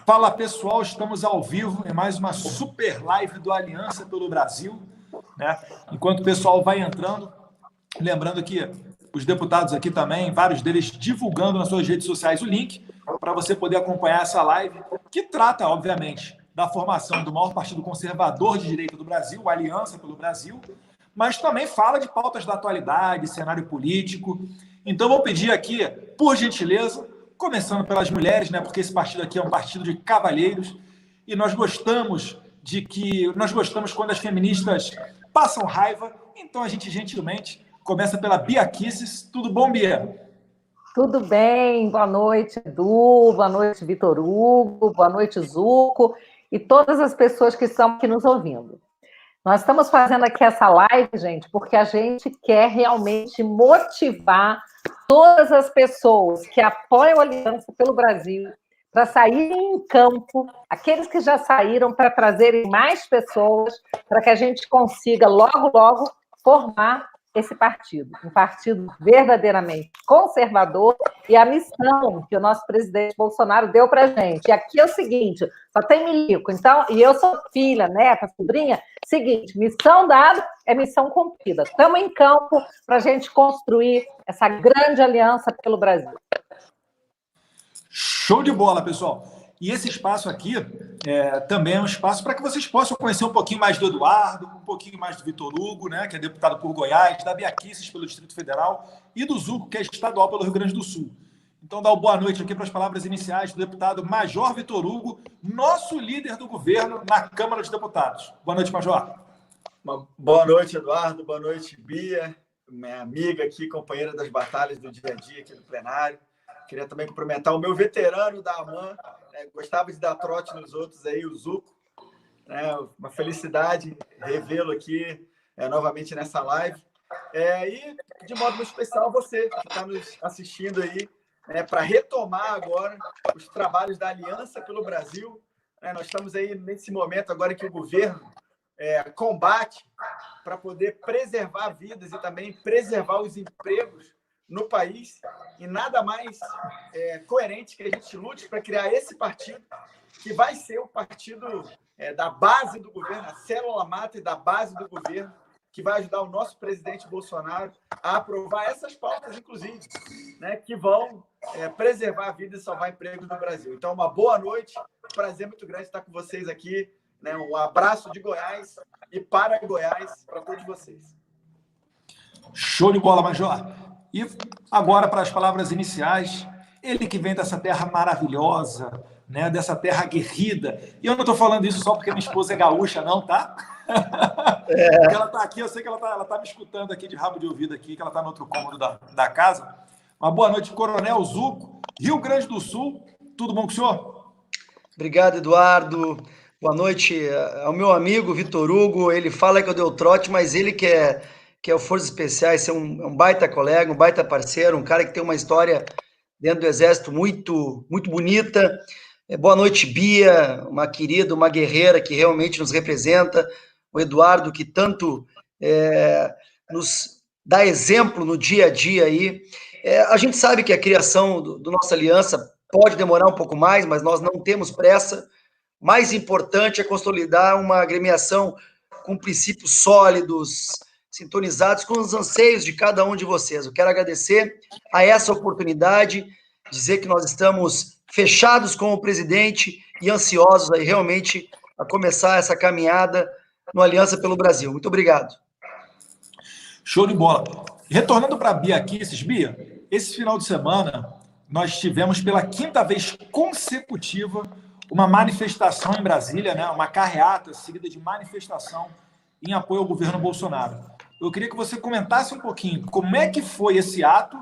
Fala pessoal, estamos ao vivo em mais uma super live do Aliança pelo Brasil, né? Enquanto o pessoal vai entrando, lembrando que os deputados aqui também, vários deles divulgando nas suas redes sociais o link para você poder acompanhar essa live, que trata, obviamente, da formação do maior partido conservador de direita do Brasil, o Aliança pelo Brasil, mas também fala de pautas da atualidade, cenário político. Então, vou pedir aqui, por gentileza, começando pelas mulheres, né? Porque esse partido aqui é um partido de cavalheiros e nós gostamos quando as feministas passam raiva. Então, a gente gentilmente começa pela Bia Kicis. Tudo bom, Bia? Tudo bem, boa noite, Edu, boa noite, Vitor Hugo, boa noite, Zuco, e todas as pessoas que estão aqui nos ouvindo. Nós estamos fazendo aqui essa live, gente, porque a gente quer realmente motivar todas as pessoas que apoiam a Aliança pelo Brasil para saírem em campo, aqueles que já saíram, para trazerem mais pessoas, para que a gente consiga logo, logo formar esse partido, um partido verdadeiramente conservador, e a missão que o nosso presidente Bolsonaro deu para a gente. E aqui é o seguinte, só tem milico, então, e eu sou filha, neta, sobrinha, seguinte, missão dada é missão cumprida. Estamos em campo para a gente construir essa grande aliança pelo Brasil. Show de bola, pessoal! E esse espaço aqui também é um espaço para que vocês possam conhecer um pouquinho mais do Eduardo, um pouquinho mais do Vitor Hugo, né, que é deputado por Goiás, da Bia Kicis pelo Distrito Federal e do Zuco, que é estadual pelo Rio Grande do Sul. Então, dá uma boa noite aqui para as palavras iniciais do deputado Major Vitor Hugo, nosso líder do governo na Câmara dos Deputados. Boa noite, Major. Boa noite, Eduardo. Boa noite, Bia, minha amiga aqui, companheira das batalhas do dia a dia aqui no plenário. Queria também cumprimentar o meu veterano da AMAN, gostava de dar trote nos outros aí, o Zuco. Uma felicidade revê-lo aqui novamente nessa live. E, de modo muito especial, você que está nos assistindo aí, para retomar agora os trabalhos da Aliança pelo Brasil. Nós estamos aí nesse momento agora que o governo combate para poder preservar vidas e também preservar os empregos no país, e nada mais coerente que a gente lute para criar esse partido, que vai ser o partido da base do governo, a célula máter da base do governo, que vai ajudar o nosso presidente Bolsonaro a aprovar essas pautas, inclusive, que vão preservar a vida e salvar empregos no Brasil. Então, uma boa noite, prazer muito grande estar com vocês aqui, um abraço de Goiás e para Goiás para todos vocês. Show de bola, Major! E agora, para as palavras iniciais, ele que vem dessa terra maravilhosa, né, dessa terra aguerrida. E eu não estou falando isso só porque minha esposa é gaúcha, não, tá? Porque ela está aqui, eu sei que ela tá me escutando aqui de rabo de ouvido aqui, que ela está no outro cômodo da casa. Uma boa noite, Coronel Zuco, Rio Grande do Sul. Tudo bom com o senhor? Obrigado, Eduardo. Boa noite ao meu amigo Vitor Hugo. Ele fala que eu dei o trote, mas ele que é o Forças Especiais, é um baita colega, um baita parceiro, um cara que tem uma história dentro do Exército muito, muito bonita. Boa noite, Bia, uma querida, uma guerreira que realmente nos representa. O Eduardo, que tanto nos dá exemplo no dia a dia aí. A gente sabe que a criação do nossa aliança pode demorar um pouco mais, mas nós não temos pressa. Mais importante é consolidar uma agremiação com princípios sólidos, sintonizados com os anseios de cada um de vocês. Eu quero agradecer a essa oportunidade, dizer que nós estamos fechados com o presidente e ansiosos aí realmente a começar essa caminhada no Aliança pelo Brasil. Muito obrigado. Show de bola. Retornando para a Bia Kicis, Bia, esse final de semana nós tivemos pela 5ª vez consecutiva uma manifestação em Brasília, né? Uma carreata seguida de manifestação em apoio ao governo Bolsonaro. Eu queria que você comentasse um pouquinho como é que foi esse ato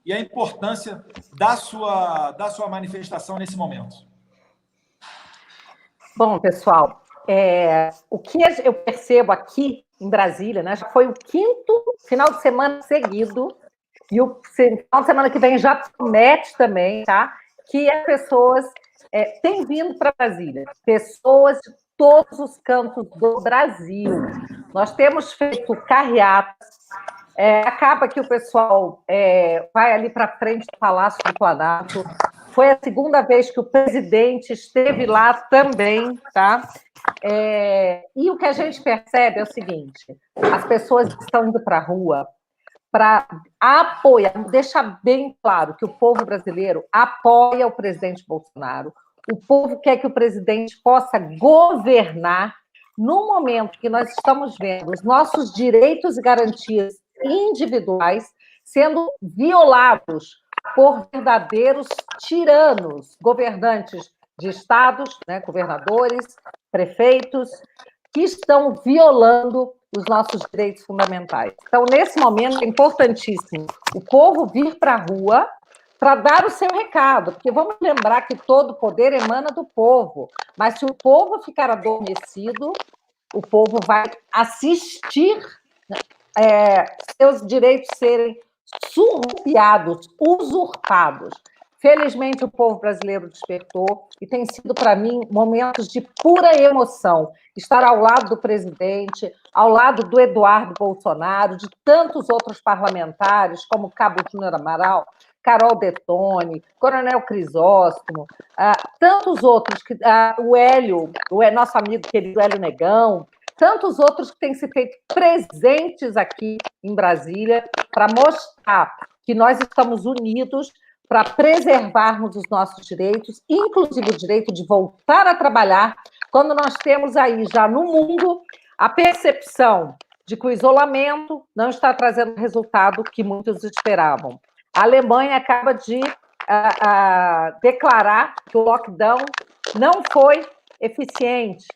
e a importância da sua manifestação nesse momento. Bom, pessoal, o que eu percebo aqui em Brasília, né, já foi o 5º final de semana seguido, e o final de semana que vem já promete também, tá? Que as pessoas têm vindo para Brasília, pessoas de todos os cantos do Brasil. Nós temos feito carreatas, acaba que o pessoal vai ali para frente do Palácio do Planalto, Foi a segunda vez que o presidente esteve lá também, tá? E o que a gente percebe é o seguinte: as pessoas estão indo para a rua para apoiar, deixar bem claro que o povo brasileiro apoia o presidente Bolsonaro, o povo quer que o presidente possa governar no momento que nós estamos vendo os nossos direitos e garantias individuais sendo violados por verdadeiros tiranos, governantes de estados, né, governadores, prefeitos, que estão violando os nossos direitos fundamentais. Então, nesse momento, é importantíssimo o povo vir para a rua para dar o seu recado, porque vamos lembrar que todo poder emana do povo, mas se o povo ficar adormecido, o povo vai assistir seus direitos serem surrupiados, usurpados. Felizmente, o povo brasileiro despertou e tem sido, para mim, momentos de pura emoção. Estar ao lado do presidente, ao lado do Eduardo Bolsonaro, de tantos outros parlamentares, como Cabo Júnior Amaral, Carol Detone, Coronel Crisóstomo, tantos outros, o Hélio, nosso amigo querido Hélio Negão, tantos outros que têm se feito presentes aqui em Brasília para mostrar que nós estamos unidos para preservarmos os nossos direitos, inclusive o direito de voltar a trabalhar, quando nós temos aí já no mundo a percepção de que o isolamento não está trazendo o resultado que muitos esperavam. A Alemanha acaba de declarar que o lockdown não foi eficiente.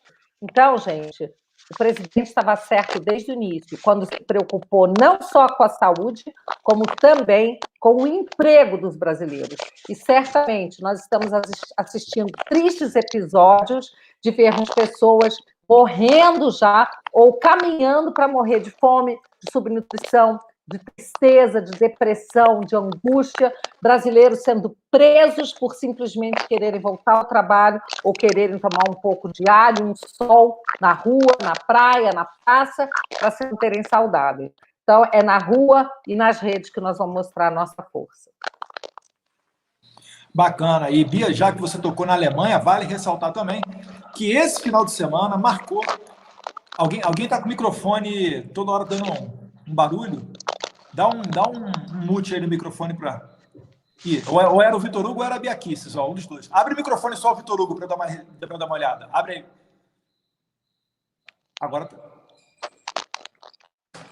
Então, gente, o presidente estava certo desde o início, quando se preocupou não só com a saúde, como também com o emprego dos brasileiros. E certamente nós estamos assistindo tristes episódios de vermos pessoas morrendo já ou caminhando para morrer de fome, de subnutrição, de tristeza, de depressão, de angústia, brasileiros sendo presos por simplesmente quererem voltar ao trabalho ou quererem tomar um pouco de ar e um sol na rua, na praia, na praça, para se manterem saudáveis. Então, é na rua e nas redes que nós vamos mostrar a nossa força. Bacana. E, Bia, já que você tocou na Alemanha, vale ressaltar também que esse final de semana marcou... Alguém está com o microfone toda hora dando um barulho? Dá um mute aí no microfone para... Ou era o Vitor Hugo ou era a Bia Kicis, um dos dois. Abre o microfone só o Vitor Hugo para eu dar uma olhada. Abre aí. Agora tá.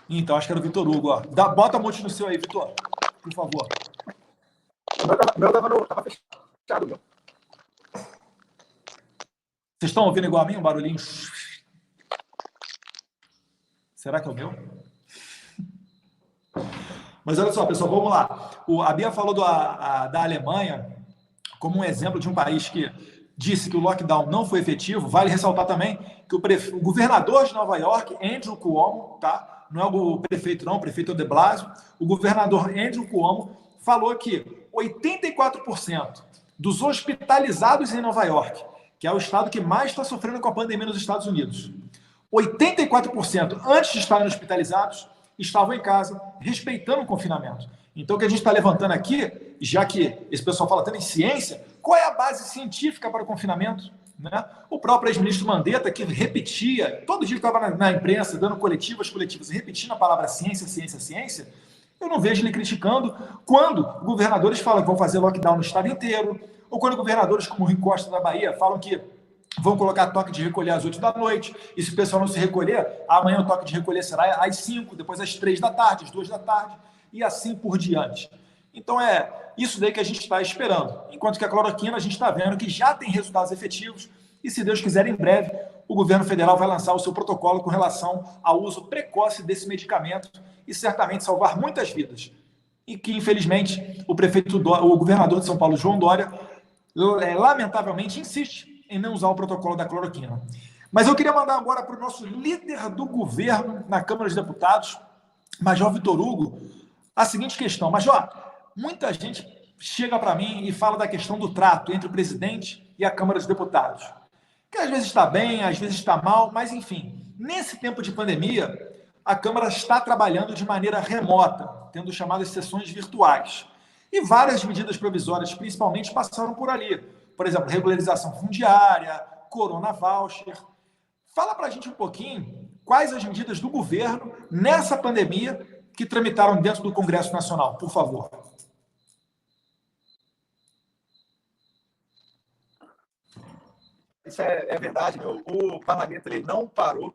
Então, acho que era o Vitor Hugo. Ó. Bota mute no seu aí, Vitor. Por favor. O meu estava fechado. Meu. Vocês estão ouvindo igual a mim? Um barulhinho? Será que é o meu? Mas olha só, pessoal, vamos lá. A Bia falou da Alemanha como um exemplo de um país que disse que o lockdown não foi efetivo. Vale ressaltar também que o governador de Nova York, Andrew Cuomo, tá? Não é o prefeito não, o prefeito de Blasio, o governador Andrew Cuomo falou que 84% dos hospitalizados em Nova York, que é o estado que mais está sofrendo com a pandemia nos Estados Unidos, 84% antes de estarem hospitalizados estavam em casa, respeitando o confinamento. Então, o que a gente está levantando aqui, já que esse pessoal fala tanto em ciência, qual é a base científica para o confinamento? Né? O próprio ex-ministro Mandetta, que repetia, todo dia que estava na imprensa, dando coletivas, e repetindo a palavra ciência, ciência, ciência, eu não vejo ele criticando quando governadores falam que vão fazer lockdown no estado inteiro, ou quando governadores como o Rui Costa da Bahia falam que vão colocar toque de recolher às 8 da noite, e se o pessoal não se recolher, amanhã o toque de recolher será às 5, depois às 3 da tarde, às 2 da tarde, e assim por diante. Então é isso daí que a gente está esperando. Enquanto que a cloroquina a gente está vendo que já tem resultados efetivos, e se Deus quiser, em breve, o governo federal vai lançar o seu protocolo com relação ao uso precoce desse medicamento e certamente salvar muitas vidas. E que, infelizmente, o governador de São Paulo, João Dória, lamentavelmente insiste em não usar o protocolo da cloroquina. Mas eu queria mandar agora para o nosso líder do governo na Câmara dos Deputados, Major Vitor Hugo, a seguinte questão. Major, muita gente chega para mim e fala da questão do trato entre o presidente e a Câmara dos Deputados, que às vezes está bem, às vezes está mal, mas enfim, nesse tempo de pandemia, a Câmara está trabalhando de maneira remota, tendo chamadas sessões virtuais. E várias medidas provisórias, principalmente, passaram por ali. Por exemplo, regularização fundiária, Corona Voucher. Fala para a gente um pouquinho quais as medidas do governo nessa pandemia que tramitaram dentro do Congresso Nacional, por favor. Isso é verdade. O parlamento ele não parou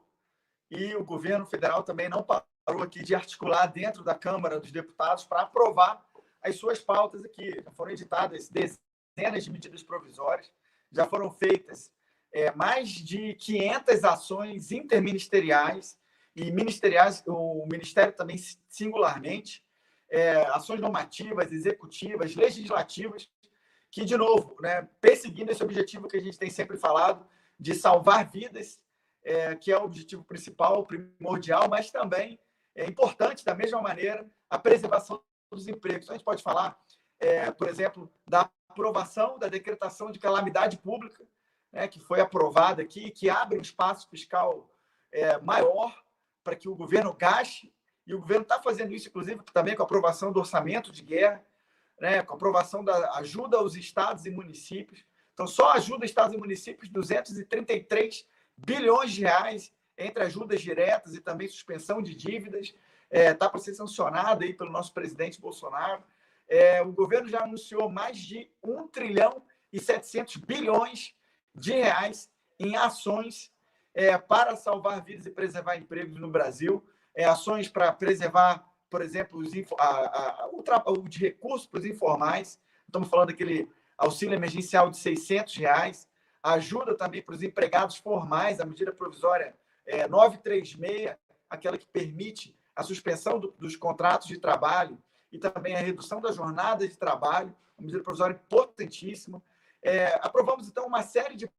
e o governo federal também não parou aqui de articular dentro da Câmara dos Deputados para aprovar as suas pautas aqui. Já foram editadas dezenas de medidas provisórias, já foram feitas mais de 500 ações interministeriais e ministeriais, o Ministério também singularmente, ações normativas, executivas, legislativas, que, de novo, né, perseguindo esse objetivo que a gente tem sempre falado, de salvar vidas, que é o objetivo principal, primordial, mas também é importante, da mesma maneira, a preservação dos empregos. Então, a gente pode falar, por exemplo, da aprovação da decretação de calamidade pública, né, que foi aprovada aqui, que abre um espaço fiscal maior para que o governo gaste, e o governo está fazendo isso, inclusive, também com a aprovação do orçamento de guerra, né, com a aprovação da ajuda aos estados e municípios. Então, só ajuda estados e municípios, 233 bilhões de reais, entre ajudas diretas e também suspensão de dívidas, está para ser sancionado aí pelo nosso presidente Bolsonaro. O governo já anunciou mais de 1 trilhão e 700 bilhões de reais em ações para salvar vidas e preservar empregos no Brasil, ações para preservar, por exemplo, o de recursos para os informais. Estamos falando daquele auxílio emergencial de R$600, ajuda também para os empregados formais, a medida provisória 936, aquela que permite a suspensão dos contratos de trabalho e também a redução da jornada de trabalho, uma medida provisória importantíssima. Aprovamos, então, uma série de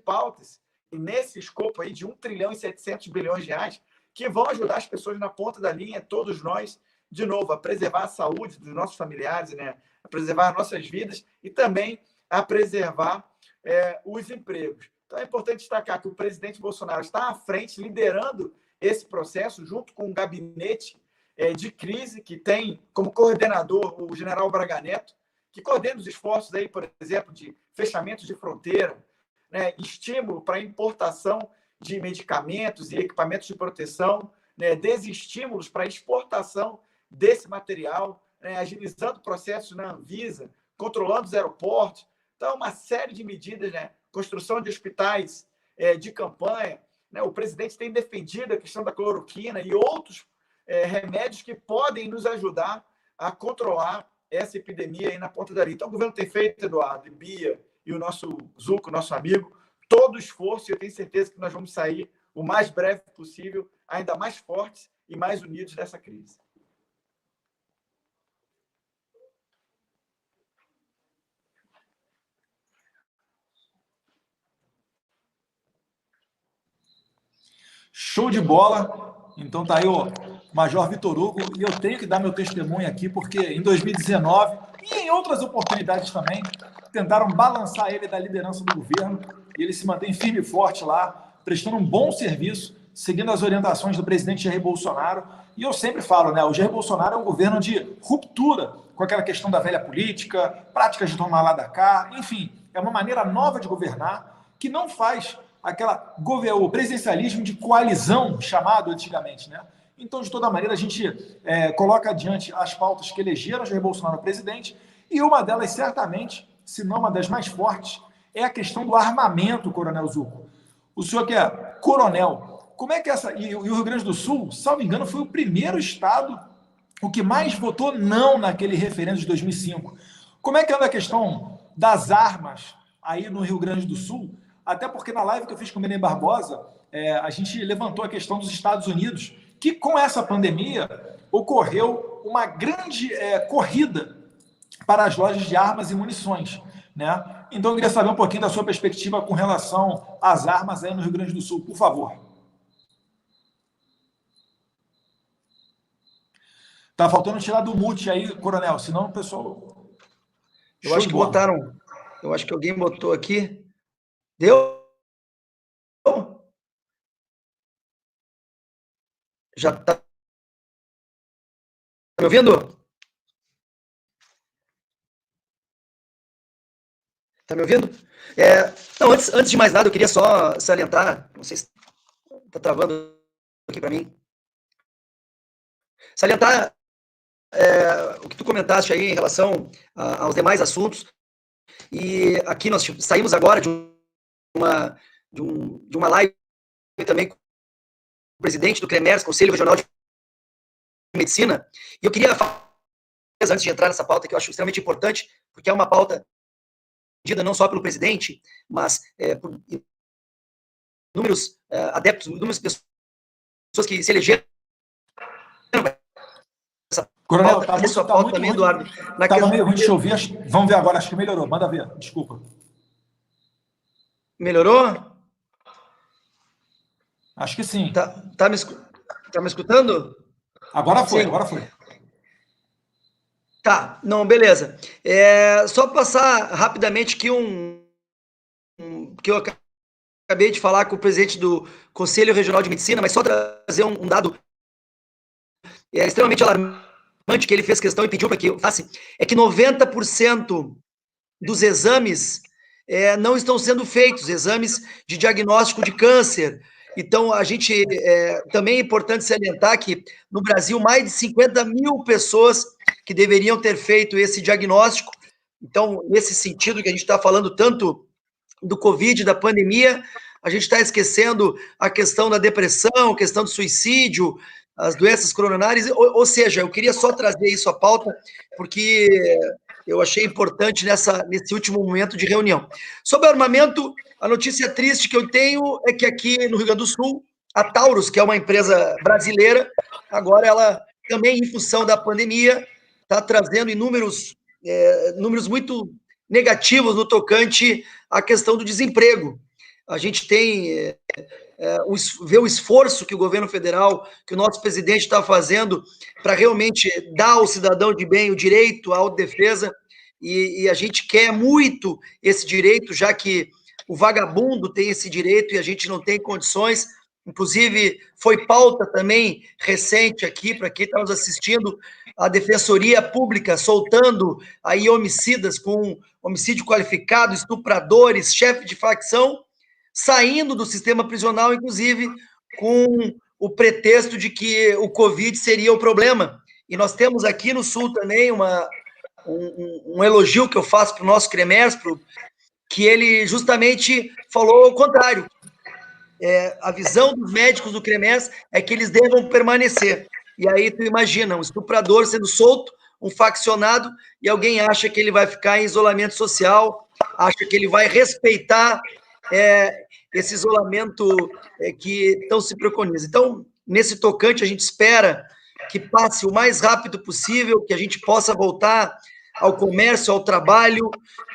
pautas, e nesse escopo aí de 1 trilhão e 700 bilhões de reais, que vão ajudar as pessoas na ponta da linha, todos nós, de novo, a preservar a saúde dos nossos familiares, né? A preservar as nossas vidas e também a preservar os empregos. Então, é importante destacar que o presidente Bolsonaro está à frente, liderando esse processo, junto com o gabinete de crise, que tem como coordenador o general Braga Neto, que coordena os esforços, aí, por exemplo, de fechamento de fronteira, né? Estímulo para a importação de medicamentos e equipamentos de proteção, né? Desestímulos para a exportação desse material, né? Agilizando processos na Anvisa, controlando os aeroportos. Então, uma série de medidas, né? Construção de hospitais de campanha. Né? O presidente tem defendido a questão da cloroquina e outros remédios que podem nos ajudar a controlar essa epidemia aí na ponta da linha. Então, o governo tem feito, Eduardo, e Bia, e o nosso Zuco, nosso amigo, todo o esforço, e eu tenho certeza que nós vamos sair o mais breve possível, ainda mais fortes e mais unidos dessa crise. Show de bola. Então tá aí o Major Vitor Hugo, e eu tenho que dar meu testemunho aqui, porque em 2019 e em outras oportunidades também, tentaram balançar ele da liderança do governo, e ele se mantém firme e forte lá, prestando um bom serviço, seguindo as orientações do presidente Jair Bolsonaro. E eu sempre falo, né, o Jair Bolsonaro é um governo de ruptura com aquela questão da velha política, práticas de tomar lá da cá, enfim, é uma maneira nova de governar que não faz o presidencialismo de coalizão, chamado antigamente, né? Então, de toda maneira, a gente coloca adiante as pautas que elegeram Jair Bolsonaro presidente, e uma delas, certamente, se não uma das mais fortes, é a questão do armamento, Coronel Zuco. O senhor que é coronel, como é que e o Rio Grande do Sul, salvo engano, foi o primeiro estado, o que mais votou não naquele referendo de 2005. Como é que anda a questão das armas aí no Rio Grande do Sul? Até porque na live que eu fiz com o Benê Barbosa, a gente levantou a questão dos Estados Unidos, que com essa pandemia ocorreu uma grande corrida para as lojas de armas e munições, né? Então eu queria saber um pouquinho da sua perspectiva com relação às armas aí no Rio Grande do Sul, por favor. Tá faltando tirar do mute aí, Coronel, senão o pessoal... Eu acho que botaram, eu acho que alguém botou aqui. Deu? Já está me ouvindo? Tá me ouvindo? Não, antes de mais nada, eu queria só salientar, não sei se tá travando aqui para mim, salientar o que tu comentaste aí em relação aos demais assuntos, e aqui nós saímos agora de uma live também com o presidente do CREMERS, Conselho Regional de Medicina, e eu queria falar, antes de entrar nessa pauta, que eu acho extremamente importante, porque é uma pauta pedida não só pelo presidente, mas por inúmeros adeptos, inúmeras pessoas que se elegeram. Coronel, Pauta, isso a pauta também, Eduardo. Estava meio ruim de te ouvir. Vamos ver agora, acho que melhorou. Manda ver, desculpa. Melhorou? Acho que sim. Tá me escutando? Agora foi, Sim. agora foi. Tá, não, beleza. Só passar rapidamente aqui que eu acabei de falar com o presidente do Conselho Regional de Medicina, mas só trazer um dado extremamente alarmante que ele fez questão e pediu para que eu faça, é que 90% dos exames não estão sendo feitos, exames de diagnóstico de câncer. Então, a gente também é importante salientar que no Brasil, mais de 50 mil pessoas que deveriam ter feito esse diagnóstico. Então, nesse sentido que a gente está falando tanto do Covid, da pandemia, a gente está esquecendo a questão da depressão, a questão do suicídio, as doenças coronárias, ou seja, eu queria só trazer isso à pauta, porque eu achei importante nesse último momento de reunião. Sobre armamento, a notícia triste que eu tenho é que aqui no Rio Grande do Sul, a Taurus, que é uma empresa brasileira, agora ela também, em função da pandemia, está trazendo números muito negativos no tocante à questão do desemprego. A gente tem ver o esforço que o governo federal, que o nosso presidente está fazendo para realmente dar ao cidadão de bem o direito à autodefesa, e a gente quer muito esse direito, já que o vagabundo tem esse direito e a gente não tem condições. Inclusive, foi pauta também recente aqui, para quem está nos assistindo, a Defensoria Pública soltando aí homicidas com homicídio qualificado, estupradores, chefe de facção, saindo do sistema prisional, inclusive, com o pretexto de que o Covid seria o problema. E nós temos aqui no Sul também um elogio que eu faço para o nosso CREMERS, que ele justamente falou o contrário. A visão dos médicos do CREMERS é que eles devam permanecer. E aí tu imagina, um estuprador sendo solto, um faccionado, e alguém acha que ele vai ficar em isolamento social, acha que ele vai respeitar esse isolamento que tão se preconiza. Então, nesse tocante, a gente espera que passe o mais rápido possível, que a gente possa voltar ao comércio, ao trabalho,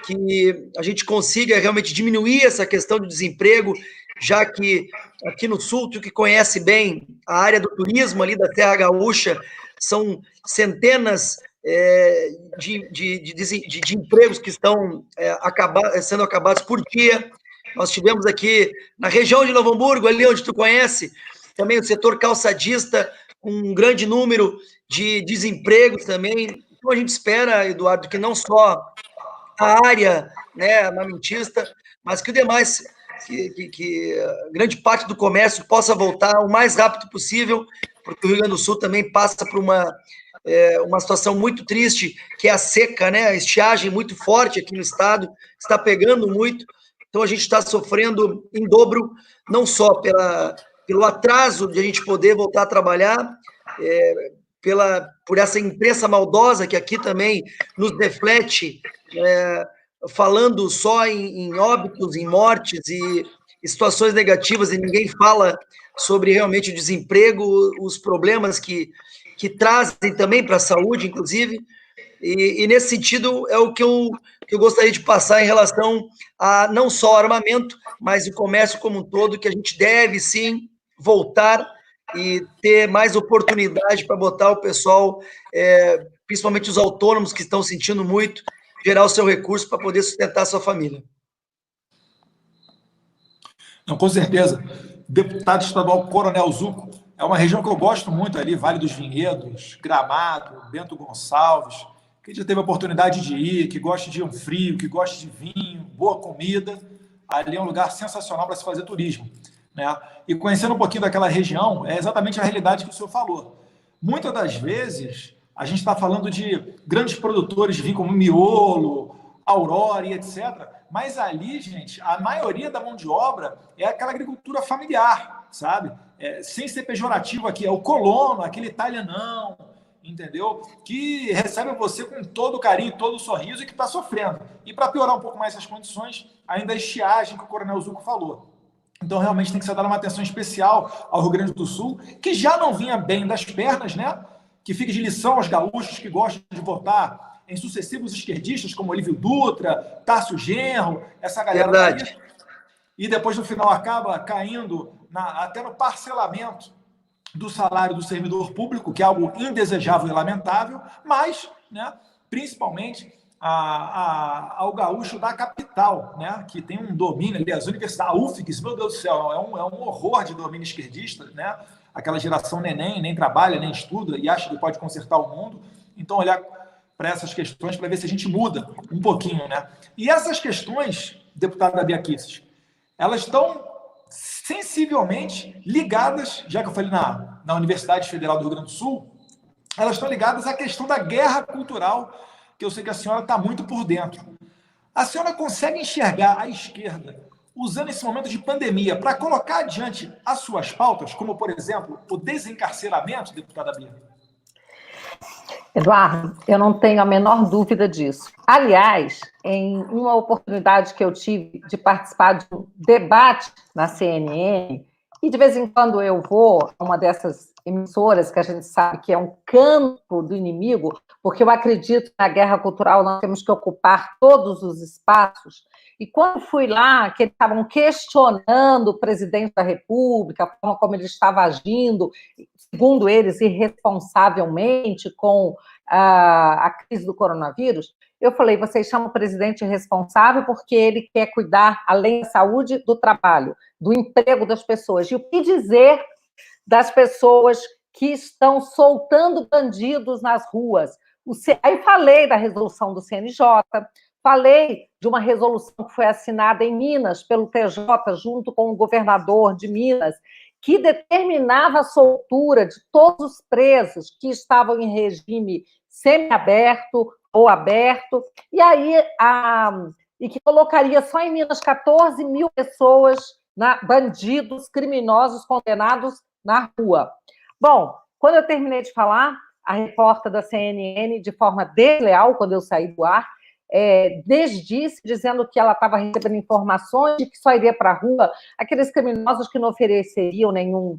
que a gente consiga realmente diminuir essa questão do desemprego, já que aqui no Sul, tu que conhece bem a área do turismo ali da Serra Gaúcha, são centenas de empregos que estão sendo acabados por dia. Nós tivemos aqui na região de Novo Hamburgo, ali onde tu conhece, também o setor calçadista, com um grande número de desempregos também. Então, a gente espera, Eduardo, que não só a área armamentista, mas que o demais, que grande parte do comércio possa voltar o mais rápido possível, porque o Rio Grande do Sul também passa por uma situação muito triste, que é a seca, a estiagem muito forte aqui no estado, está pegando muito. Então, a gente está sofrendo em dobro, não só pelo atraso de a gente poder voltar a trabalhar, por essa imprensa maldosa que aqui também nos reflete, falando só em óbitos, em mortes e situações negativas, e ninguém fala sobre realmente o desemprego, os problemas que trazem também para a saúde, inclusive. E nesse sentido é o que eu gostaria de passar em relação a não só o armamento, mas o comércio como um todo, que a gente deve sim voltar e ter mais oportunidade para botar o pessoal, principalmente os autônomos que estão sentindo muito, gerar o seu recurso para poder sustentar a sua família. Não, com certeza. Deputado estadual Coronel Zuco, é uma região que eu gosto muito ali, Vale dos Vinhedos, Gramado, Bento Gonçalves, quem já teve a oportunidade de ir, que gosta de um frio, que gosta de vinho, boa comida, ali é um lugar sensacional para se fazer turismo, né? E conhecendo um pouquinho daquela região, é exatamente a realidade que o senhor falou. Muitas das vezes, a gente está falando de grandes produtores de vinho como Miolo, Aurora e etc. Mas ali, gente, a maioria da mão de obra é aquela agricultura familiar, sabe? Sem ser pejorativo aqui, é o colono, aquele italianão, entendeu? Que recebe você com todo o carinho, todo o sorriso e que está sofrendo. E para piorar um pouco mais essas condições, ainda a estiagem que o Coronel Zucco falou. Então, realmente tem que ser dada uma atenção especial ao Rio Grande do Sul, que já não vinha bem das pernas, né? Que fica de lição aos gaúchos que gostam de votar em sucessivos esquerdistas, como Olívio Dutra, Tássio Genro, essa galera daí. E depois, no final, acaba caindo até no parcelamento do salário do servidor público, que é algo indesejável e lamentável, mas, né, principalmente ao gaúcho da capital, né, que tem um domínio ali, as universidades, a UFIX, meu Deus do céu, é um horror de domínio esquerdista, né? Aquela geração neném, nem trabalha, nem estuda e acha que pode consertar o mundo. Então, olhar para essas questões para ver se a gente muda um pouquinho, né? E essas questões, deputada Bia Kicis, elas estão sensivelmente ligadas, já que eu falei na Universidade Federal do Rio Grande do Sul, elas estão ligadas à questão da guerra cultural, que eu sei que a senhora está muito por dentro. A senhora consegue enxergar a esquerda usando esse momento de pandemia para colocar adiante as suas pautas, como, por exemplo, o desencarceramento, deputada Bia? Eduardo, eu não tenho a menor dúvida disso. Aliás, em uma oportunidade que eu tive de participar de um debate na CNN, e de vez em quando eu vou a uma dessas emissoras que a gente sabe que é um campo do inimigo, porque eu acredito que na guerra cultural nós temos que ocupar todos os espaços. E quando fui lá, que eles estavam questionando o presidente da República, a forma como ele estava agindo, segundo eles, irresponsavelmente com a crise do coronavírus, eu falei, vocês chamam o presidente irresponsável porque ele quer cuidar, além da saúde, do trabalho, do emprego das pessoas. E o que dizer das pessoas que estão soltando bandidos nas ruas? Aí falei da resolução do CNJ, falei de uma resolução que foi assinada em Minas pelo TJ, junto com o governador de Minas, que determinava a soltura de todos os presos que estavam em regime semiaberto ou aberto, e aí e que colocaria só em Minas 14 mil pessoas, bandidos, criminosos, condenados na rua. Bom, quando eu terminei de falar, a repórter da CNN, de forma desleal, quando eu saí do ar, desdisse, dizendo que ela estava recebendo informações de que só iria para a rua aqueles criminosos que não ofereceriam nenhum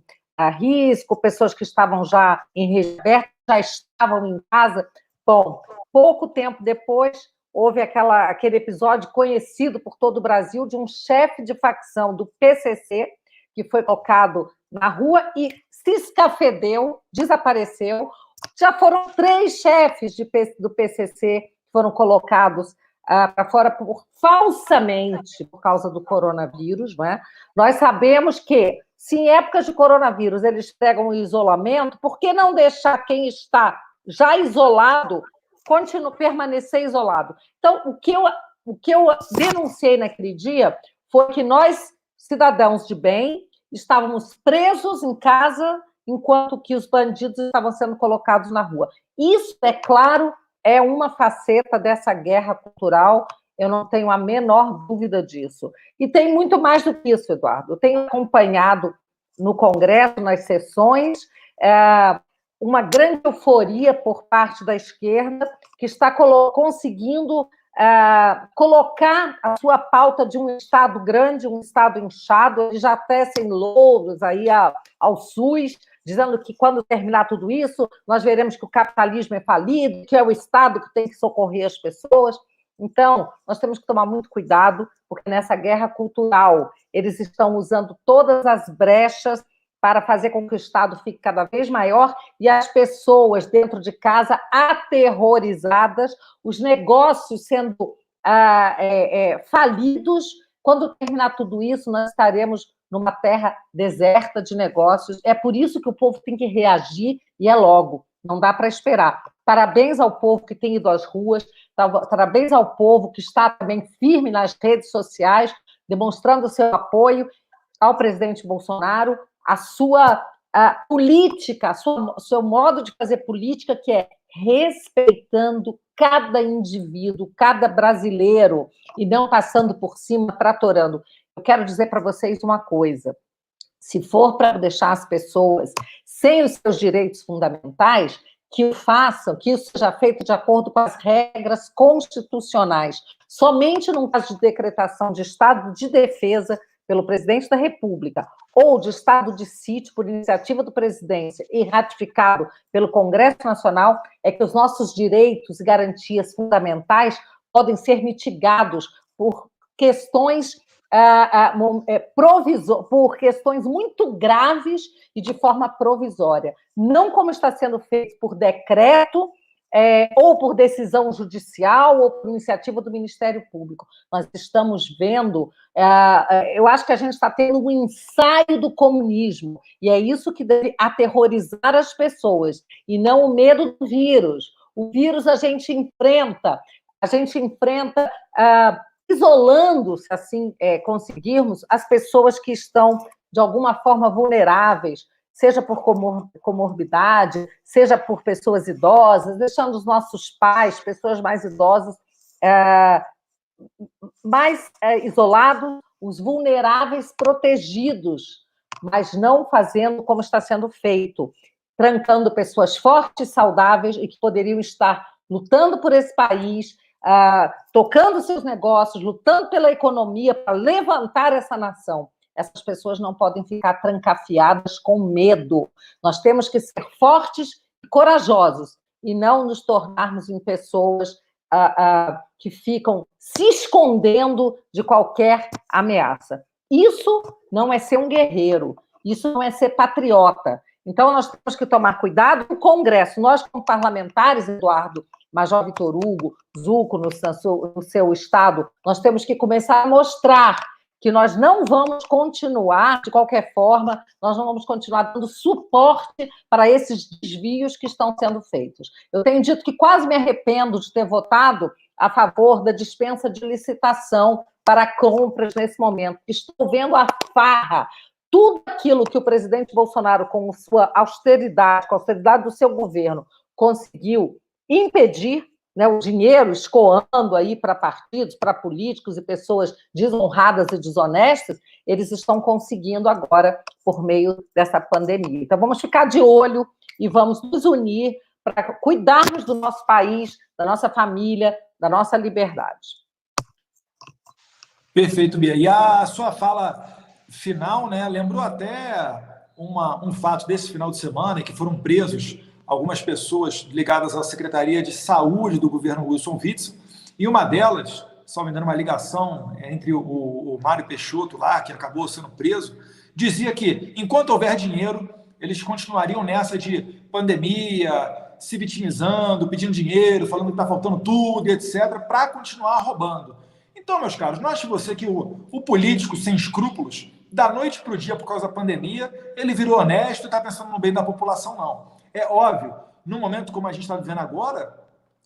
risco, pessoas que estavam já em regime aberto, já estavam em casa. Bom, pouco tempo depois, houve aquele episódio conhecido por todo o Brasil de um chefe de facção do PCC que foi colocado na rua e se escafedeu, desapareceu. Já foram 3 chefes do PCC que foram colocados para fora falsamente por causa do coronavírus, não é? Nós sabemos que, se em épocas de coronavírus eles pegam o isolamento, por que não deixar quem está já isolado permanecer isolado? Então, o que eu denunciei naquele dia foi que nós, cidadãos de bem, estávamos presos em casa enquanto que os bandidos estavam sendo colocados na rua. Isso, é claro, é uma faceta dessa guerra cultural, eu não tenho a menor dúvida disso. E tem muito mais do que isso, Eduardo. Eu tenho acompanhado no Congresso, nas sessões, uma grande euforia por parte da esquerda, que está conseguindo colocar a sua pauta de um Estado grande, um Estado inchado. Eles já tecem louros aí ao SUS, dizendo que quando terminar tudo isso, nós veremos que o capitalismo é falido, que é o Estado que tem que socorrer as pessoas. Então, nós temos que tomar muito cuidado, porque nessa guerra cultural, eles estão usando todas as brechas para fazer com que o Estado fique cada vez maior e as pessoas dentro de casa aterrorizadas, os negócios sendo falidos. Quando terminar tudo isso, nós estaremos numa terra deserta de negócios. É por isso que o povo tem que reagir, e é logo, não dá para esperar. Parabéns ao povo que tem ido às ruas, parabéns ao povo que está também firme nas redes sociais, demonstrando seu apoio ao presidente Bolsonaro, a sua política, seu modo de fazer política, que é respeitando cada indivíduo, cada brasileiro, e não passando por cima, tratorando. Eu quero dizer para vocês uma coisa: se for para deixar as pessoas sem os seus direitos fundamentais, que o façam, que isso seja feito de acordo com as regras constitucionais. Somente num caso de decretação de estado de defesa pelo presidente da República ou de estado de sítio por iniciativa do presidente e ratificado pelo Congresso Nacional é que os nossos direitos e garantias fundamentais podem ser mitigados por questões por questões muito graves e de forma provisória, não como está sendo feito por decreto ou por decisão judicial ou por iniciativa do Ministério Público. Nós estamos vendo, eu acho que a gente está tendo um ensaio do comunismo, e é isso que deve aterrorizar as pessoas, e não o medo do vírus. O vírus a gente enfrenta isolando, se assim conseguirmos, as pessoas que estão, de alguma forma, vulneráveis, seja por comorbidade, seja por pessoas idosas, deixando os nossos pais, pessoas mais idosas, mais isolados, os vulneráveis protegidos, mas não fazendo como está sendo feito, trancando pessoas fortes, saudáveis e que poderiam estar lutando por esse país, tocando seus negócios, lutando pela economia para levantar essa nação. Essas pessoas não podem ficar trancafiadas com medo. Nós temos que ser fortes e corajosos e não nos tornarmos em pessoas que ficam se escondendo de qualquer ameaça. Isso não é ser um guerreiro, isso não é ser patriota. Então, nós temos que tomar cuidado no Congresso. Nós, como parlamentares, Eduardo, Major Vitor Hugo, Zucco, no seu estado, nós temos que começar a mostrar que nós não vamos continuar, de qualquer forma, nós não vamos continuar dando suporte para esses desvios que estão sendo feitos. Eu tenho dito que quase me arrependo de ter votado a favor da dispensa de licitação para compras nesse momento. Estou vendo a farra, tudo aquilo que o presidente Bolsonaro, com sua austeridade, com a austeridade do seu governo, conseguiu impedir, né, o dinheiro escoando aí para partidos, para políticos e pessoas desonradas e desonestas, eles estão conseguindo agora por meio dessa pandemia. Então, vamos ficar de olho e vamos nos unir para cuidarmos do nosso país, da nossa família, da nossa liberdade. Perfeito, Bia. E a sua fala final, né, lembrou até um fato desse final de semana, que foram presos algumas pessoas ligadas à Secretaria de Saúde do governo Wilson Witzel, e uma delas, só me dando uma ligação entre o Mário Peixoto lá, que acabou sendo preso, dizia que, enquanto houver dinheiro, eles continuariam nessa de pandemia, se vitimizando, pedindo dinheiro, falando que está faltando tudo, etc., para continuar roubando. Então, meus caros, não ache você que o político sem escrúpulos, da noite para o dia, por causa da pandemia, ele virou honesto e está pensando no bem da população, não. É óbvio, num momento como a gente está vivendo agora,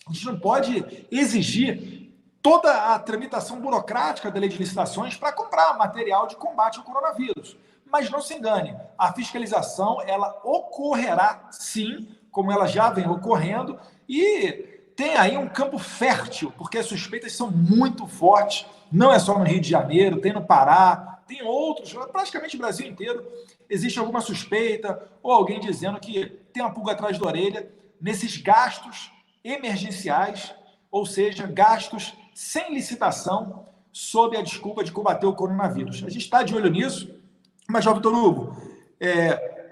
a gente não pode exigir toda a tramitação burocrática da lei de licitações para comprar material de combate ao coronavírus. Mas não se engane, a fiscalização ela ocorrerá sim, como ela já vem ocorrendo, e tem aí um campo fértil, porque as suspeitas são muito fortes, não é só no Rio de Janeiro, tem no Pará, tem outros, praticamente o Brasil inteiro, existe alguma suspeita ou alguém dizendo que tem uma pulga atrás da orelha nesses gastos emergenciais, ou seja, gastos sem licitação, sob a desculpa de combater o coronavírus. A gente está de olho nisso, mas, João Vitor Hugo,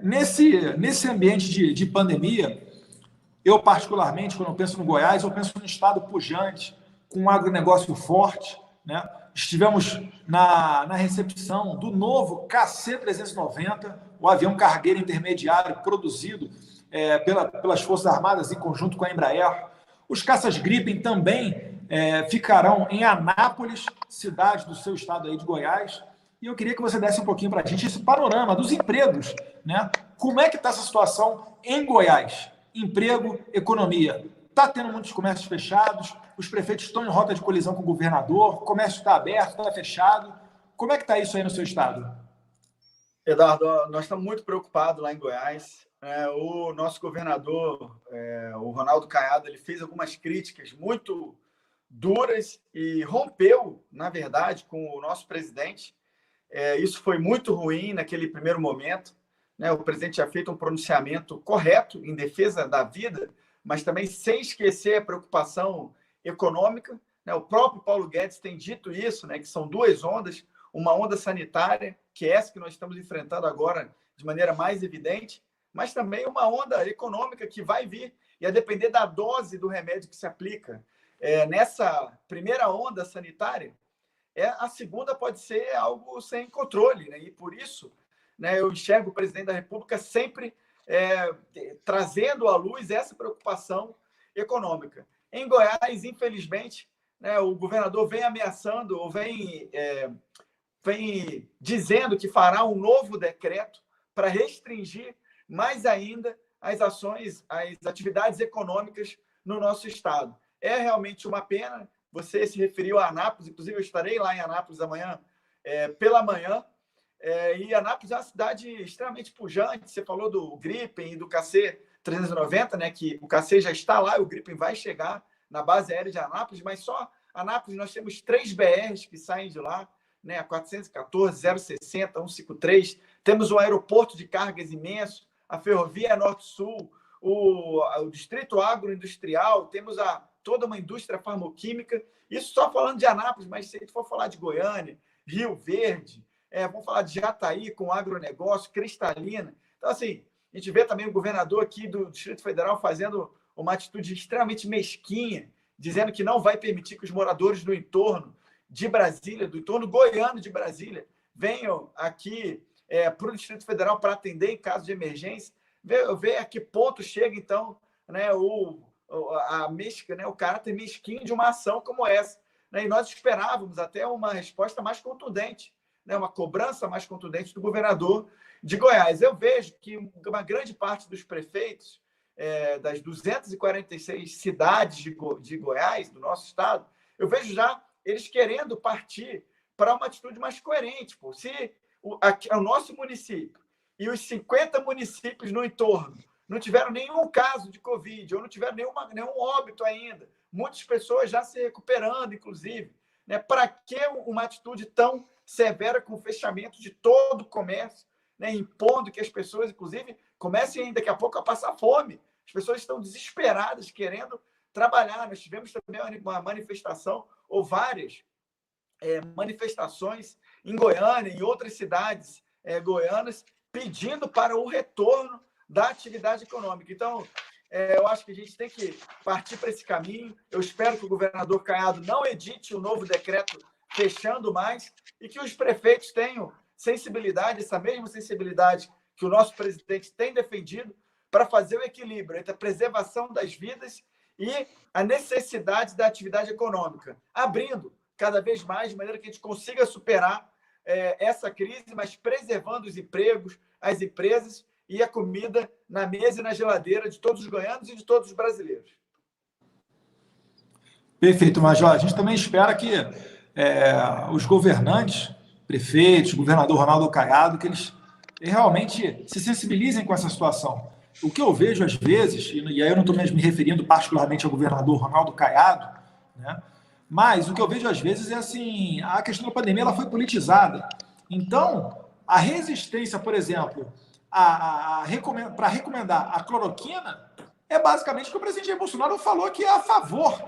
nesse ambiente de pandemia, eu particularmente, quando eu penso no Goiás, eu penso num estado pujante, com um agronegócio forte, né? Estivemos na recepção do novo KC-390, o avião cargueiro intermediário produzido pelas Forças Armadas em conjunto com a Embraer. Os caças Gripen também ficarão em Anápolis, cidade do seu estado aí de Goiás. E eu queria que você desse um pouquinho para a gente esse panorama dos empregos, né? Como é que está essa situação em Goiás? Emprego, economia. está tendo muitos comércios fechados, os prefeitos estão em rota de colisão com o governador, o comércio está aberto, está fechado. Como é que está isso aí no seu estado? Eduardo, nós estamos muito preocupados lá em Goiás. O nosso governador, o Ronaldo Caiado, ele fez algumas críticas muito duras e rompeu, na verdade, com o nosso presidente. Isso foi muito ruim naquele primeiro momento. O presidente tinha feito um pronunciamento correto em defesa da vida, mas também sem esquecer a preocupação econômica. O próprio Paulo Guedes tem dito isso, que são duas ondas, uma onda sanitária, que é essa que nós estamos enfrentando agora de maneira mais evidente, mas também uma onda econômica que vai vir, e a depender da dose do remédio que se aplica. Nessa primeira onda sanitária, a segunda pode ser algo sem controle, e por isso eu enxergo o presidente da República sempre trazendo à luz essa preocupação econômica. Em Goiás, infelizmente, o governador vem ameaçando ou vem dizendo que fará um novo decreto para restringir mais ainda as ações, as atividades econômicas no nosso estado. É realmente uma pena. Você se referiu a Anápolis, inclusive eu estarei lá em Anápolis amanhã, pela manhã, e Anápolis é uma cidade extremamente pujante. Você falou do Gripen e do KC-390, que o KC já está lá, e o Gripen vai chegar na base aérea de Anápolis, mas só Anápolis nós temos 3 BRs que saem de lá, a 414, 060, 153, temos um aeroporto de cargas imenso, a Ferrovia Norte-Sul, o Distrito Agroindustrial, temos toda uma indústria farmacêutica, isso só falando de Anápolis, mas se a gente for falar de Goiânia, Rio Verde, vamos falar de Jataí com agronegócio, Cristalina. Então, assim, a gente vê também o governador aqui do Distrito Federal fazendo uma atitude extremamente mesquinha, dizendo que não vai permitir que os moradores do entorno de Brasília, do entorno goiano de Brasília, venham aqui para o Distrito Federal para atender em caso de emergência. Ver a que ponto chega, então, o caráter mesquinho de uma ação como essa. E nós esperávamos até uma resposta mais contundente, uma cobrança mais contundente do governador de Goiás. Eu vejo que uma grande parte dos prefeitos das 246 cidades de Goiás, do nosso estado, eu vejo já eles querendo partir para uma atitude mais coerente. Se o nosso município e os 50 municípios no entorno não tiveram nenhum caso de Covid, ou não tiveram nenhum óbito ainda, muitas pessoas já se recuperando, inclusive, para que uma atitude tão severa com o fechamento de todo o comércio, impondo que as pessoas, inclusive, comecem ainda daqui a pouco a passar fome? As pessoas estão desesperadas, querendo trabalhar. Nós tivemos também uma manifestação, ou várias manifestações em Goiânia e em outras cidades goianas, pedindo para o retorno da atividade econômica. Então, eu acho que a gente tem que partir para esse caminho. Eu espero que o governador Caiado não edite um novo decreto fechando mais e que os prefeitos tenham sensibilidade, essa mesma sensibilidade que o nosso presidente tem defendido, para fazer o equilíbrio entre a preservação das vidas e a necessidade da atividade econômica, abrindo cada vez mais, de maneira que a gente consiga superar essa crise, mas preservando os empregos, as empresas e a comida na mesa e na geladeira de todos os goianos e de todos os brasileiros. Perfeito, Major. A gente também espera que os governantes, prefeitos, governador Ronaldo Caiado, que eles realmente se sensibilizem com essa situação. O que eu vejo às vezes, e aí eu não estou me referindo particularmente ao governador Ronaldo Caiado, mas o que eu vejo às vezes é assim, a questão da pandemia ela foi politizada. Então, a resistência, por exemplo, para recomendar a cloroquina é basicamente que o presidente Jair Bolsonaro falou que é a favor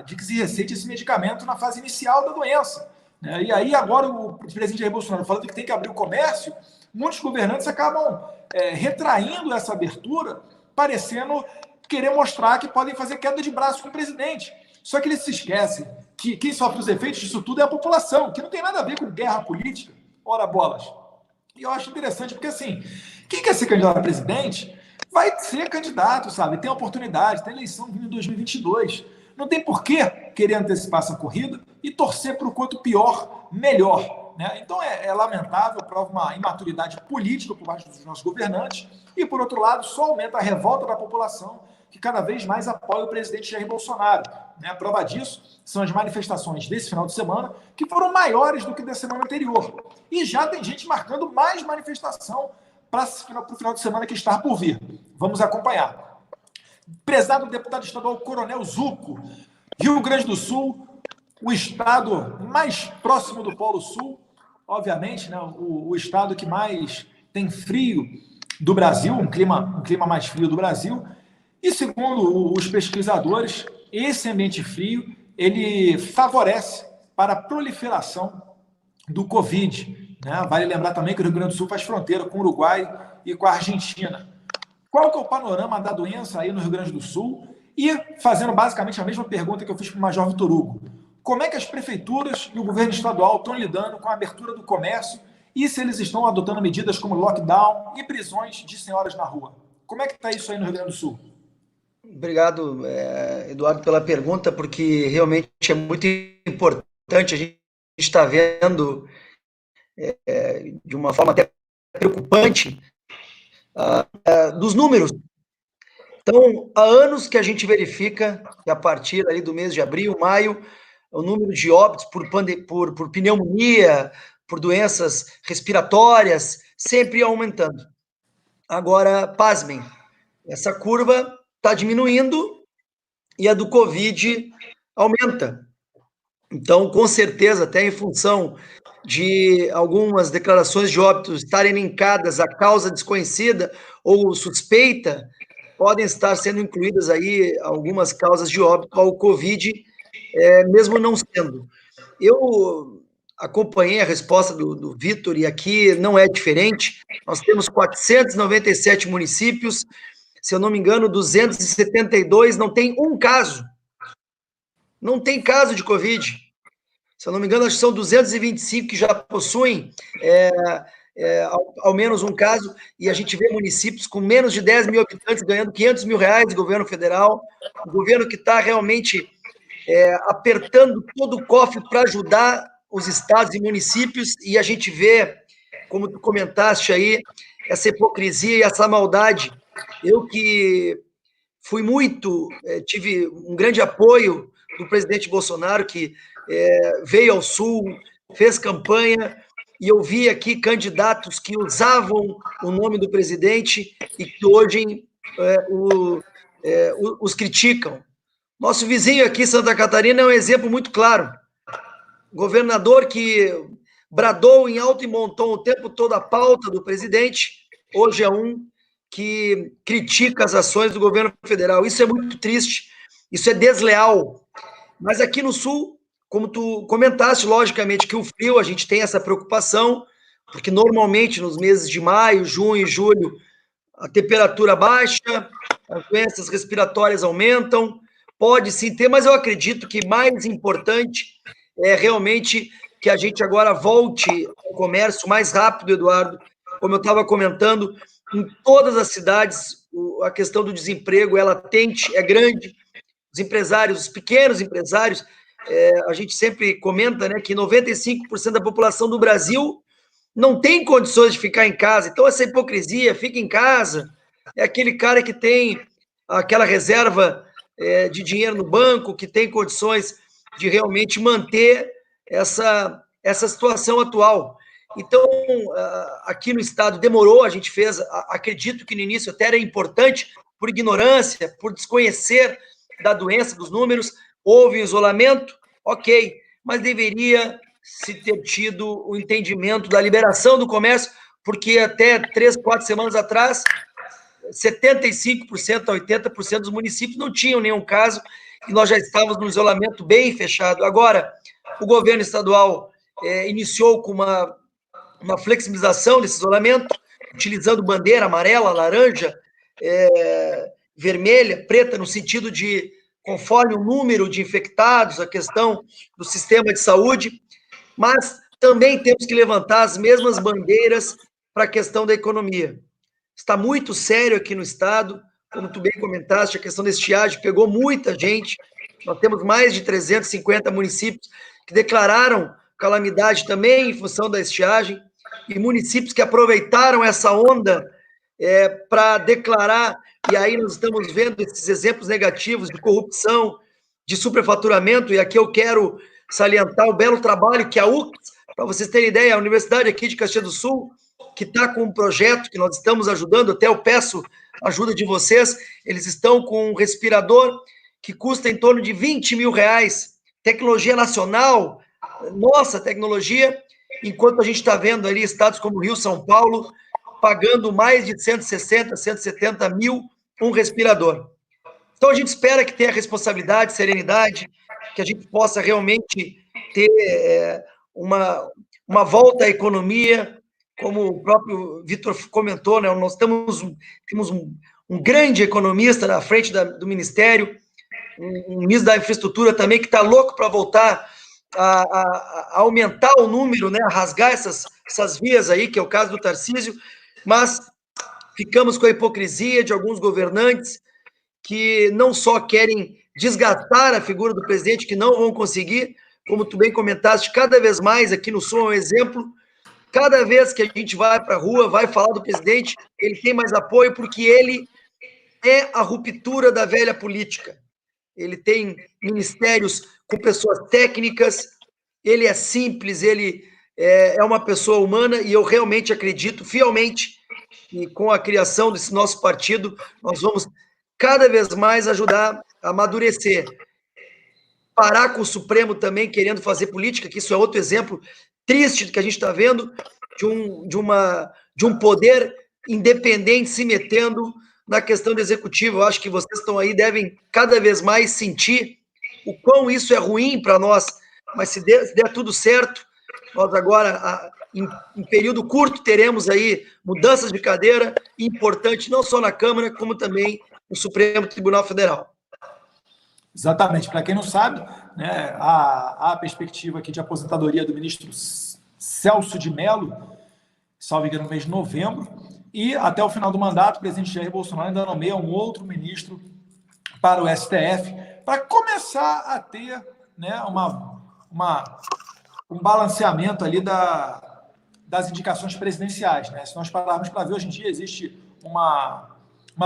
de que se receite esse medicamento na fase inicial da doença. E aí agora o presidente Jair Bolsonaro falando que tem que abrir o comércio, muitos governantes acabam retraindo essa abertura, parecendo querer mostrar que podem fazer queda de braço com o presidente. Só que eles se esquecem que quem sofre os efeitos disso tudo é a população, que não tem nada a ver com guerra política. Ora bolas. E eu acho interessante porque, assim, quem quer ser candidato a presidente vai ser candidato, sabe? Tem oportunidade, tem eleição vindo em 2022. Não tem por que querer antecipar essa corrida e torcer para o quanto pior, melhor. Então é lamentável, prova uma imaturidade política por parte dos nossos governantes e, por outro lado, só aumenta a revolta da população que cada vez mais apoia o presidente Jair Bolsonaro. Né? A prova disso são as manifestações desse final de semana, que foram maiores do que da semana anterior. E já tem gente marcando mais manifestação para o final de semana que está por vir. Vamos acompanhar. Prezado deputado estadual Coronel Zucco, Rio Grande do Sul, o estado mais próximo do Polo Sul, obviamente, né, o estado que mais tem frio do Brasil, um clima mais frio do Brasil, e segundo os pesquisadores, esse ambiente frio, ele favorece para a proliferação do Covid. Né? Vale lembrar também que o Rio Grande do Sul faz fronteira com o Uruguai e com a Argentina. Qual que é o panorama da doença aí no Rio Grande do Sul? E fazendo basicamente a mesma pergunta que eu fiz para o Major Vitor Hugo. Como é que as prefeituras e o governo estadual estão lidando com a abertura do comércio e se eles estão adotando medidas como lockdown e prisões de senhoras na rua? Como é que está isso aí no Rio Grande do Sul? Obrigado, Eduardo, pela pergunta, porque realmente é muito importante. A gente está vendo de uma forma até preocupante dos números. Então, há anos que a gente verifica que a partir ali do mês de abril, maio, o número de óbitos por pneumonia, por doenças respiratórias, sempre aumentando. Agora, pasmem, essa curva está diminuindo e a do Covid aumenta. Então, com certeza, até em função de algumas declarações de óbitos estarem linkadas a causa desconhecida ou suspeita, podem estar sendo incluídas aí algumas causas de óbito ao Covid, mesmo não sendo. Eu acompanhei a resposta do Vitor e aqui não é diferente. Nós temos 497 municípios, se eu não me engano, 272 não tem um caso. Não tem caso de Covid. Se eu não me engano, acho que são 225 que já possuem ao menos um caso, e a gente vê municípios com menos de 10 mil habitantes ganhando 500 mil reais do governo federal, o governo que está realmente apertando todo o cofre para ajudar os estados e municípios, e a gente vê, como tu comentaste aí, essa hipocrisia e essa maldade. Eu que tive um grande apoio do presidente Bolsonaro, que veio ao Sul, fez campanha, e eu vi aqui candidatos que usavam o nome do presidente e que hoje os criticam. Nosso vizinho aqui, Santa Catarina, é um exemplo muito claro. Governador que bradou em alto e bom tom o tempo todo a pauta do presidente, hoje é um que critica as ações do governo federal. Isso é muito triste, isso é desleal. Mas aqui no Sul, como tu comentaste, logicamente que o frio, a gente tem essa preocupação, porque normalmente nos meses de maio, junho e julho, a temperatura baixa, as doenças respiratórias aumentam, pode sim ter, mas eu acredito que mais importante é realmente que a gente agora volte ao comércio mais rápido, Eduardo. Como eu estava comentando, em todas as cidades, a questão do desemprego é latente, é grande. Os empresários, os pequenos empresários, a gente sempre comenta, né, que 95% da população do Brasil não tem condições de ficar em casa. Então, essa hipocrisia, fica em casa, é aquele cara que tem aquela reserva de dinheiro no banco, que tem condições de realmente manter essa situação atual. Então, aqui no estado demorou, a gente fez, acredito que no início até era importante, por ignorância, por desconhecer da doença, dos números, houve isolamento, ok, mas deveria se ter tido o entendimento da liberação do comércio, porque até 3, 4 semanas atrás, 75% a 80% dos municípios não tinham nenhum caso, e nós já estávamos no isolamento bem fechado. Agora, o governo estadual iniciou com uma flexibilização desse isolamento, utilizando bandeira amarela, laranja, vermelha, preta, no sentido de, conforme o número de infectados, a questão do sistema de saúde, mas também temos que levantar as mesmas bandeiras para a questão da economia. Está muito sério aqui no estado, como tu bem comentaste, a questão da estiagem pegou muita gente, nós temos mais de 350 municípios que declararam calamidade também em função da estiagem, e municípios que aproveitaram essa onda para declarar e aí nós estamos vendo esses exemplos negativos de corrupção, de superfaturamento, e aqui eu quero salientar o belo trabalho que a UCS, para vocês terem ideia, a Universidade aqui de Caxias do Sul, que está com um projeto que nós estamos ajudando, até eu peço ajuda de vocês, eles estão com um respirador que custa em torno de R$20 mil, tecnologia nacional, nossa tecnologia, enquanto a gente está vendo ali estados como Rio, São Paulo, pagando mais de 160, 170 mil um respirador. Então, a gente espera que tenha responsabilidade, serenidade, que a gente possa realmente ter uma volta à economia, como o próprio Vitor comentou, né? Nós temos um grande economista na frente do Ministério, um ministro da Infraestrutura também, que está louco para voltar a aumentar o número, né? A rasgar essas vias aí, que é o caso do Tarcísio, mas ficamos com a hipocrisia de alguns governantes que não só querem desgastar a figura do presidente, que não vão conseguir, como tu bem comentaste, cada vez mais aqui no Sul é um exemplo, cada vez que a gente vai para a rua, vai falar do presidente, ele tem mais apoio porque ele é a ruptura da velha política. Ele tem ministérios com pessoas técnicas, ele é simples, ele é uma pessoa humana, e eu realmente acredito fielmente que com a criação desse nosso partido, nós vamos cada vez mais ajudar a amadurecer. Parar com o Supremo também querendo fazer política, que isso é outro exemplo triste que a gente está vendo, de um poder independente se metendo na questão do executivo. Eu acho que vocês estão aí, devem cada vez mais sentir o quão isso é ruim para nós, mas se der tudo certo, nós agora, em período curto, teremos aí mudanças de cadeira importantes, não só na Câmara, como também no Supremo Tribunal Federal. Exatamente. Para quem não sabe, né, há a perspectiva aqui de aposentadoria do ministro Celso de Mello, salvo engano, no mês de novembro, e até o final do mandato, o presidente Jair Bolsonaro ainda nomeia um outro ministro para o STF, para começar a ter, né, um balanceamento ali das indicações presidenciais, né? Se nós pararmos para ver, hoje em dia existe uma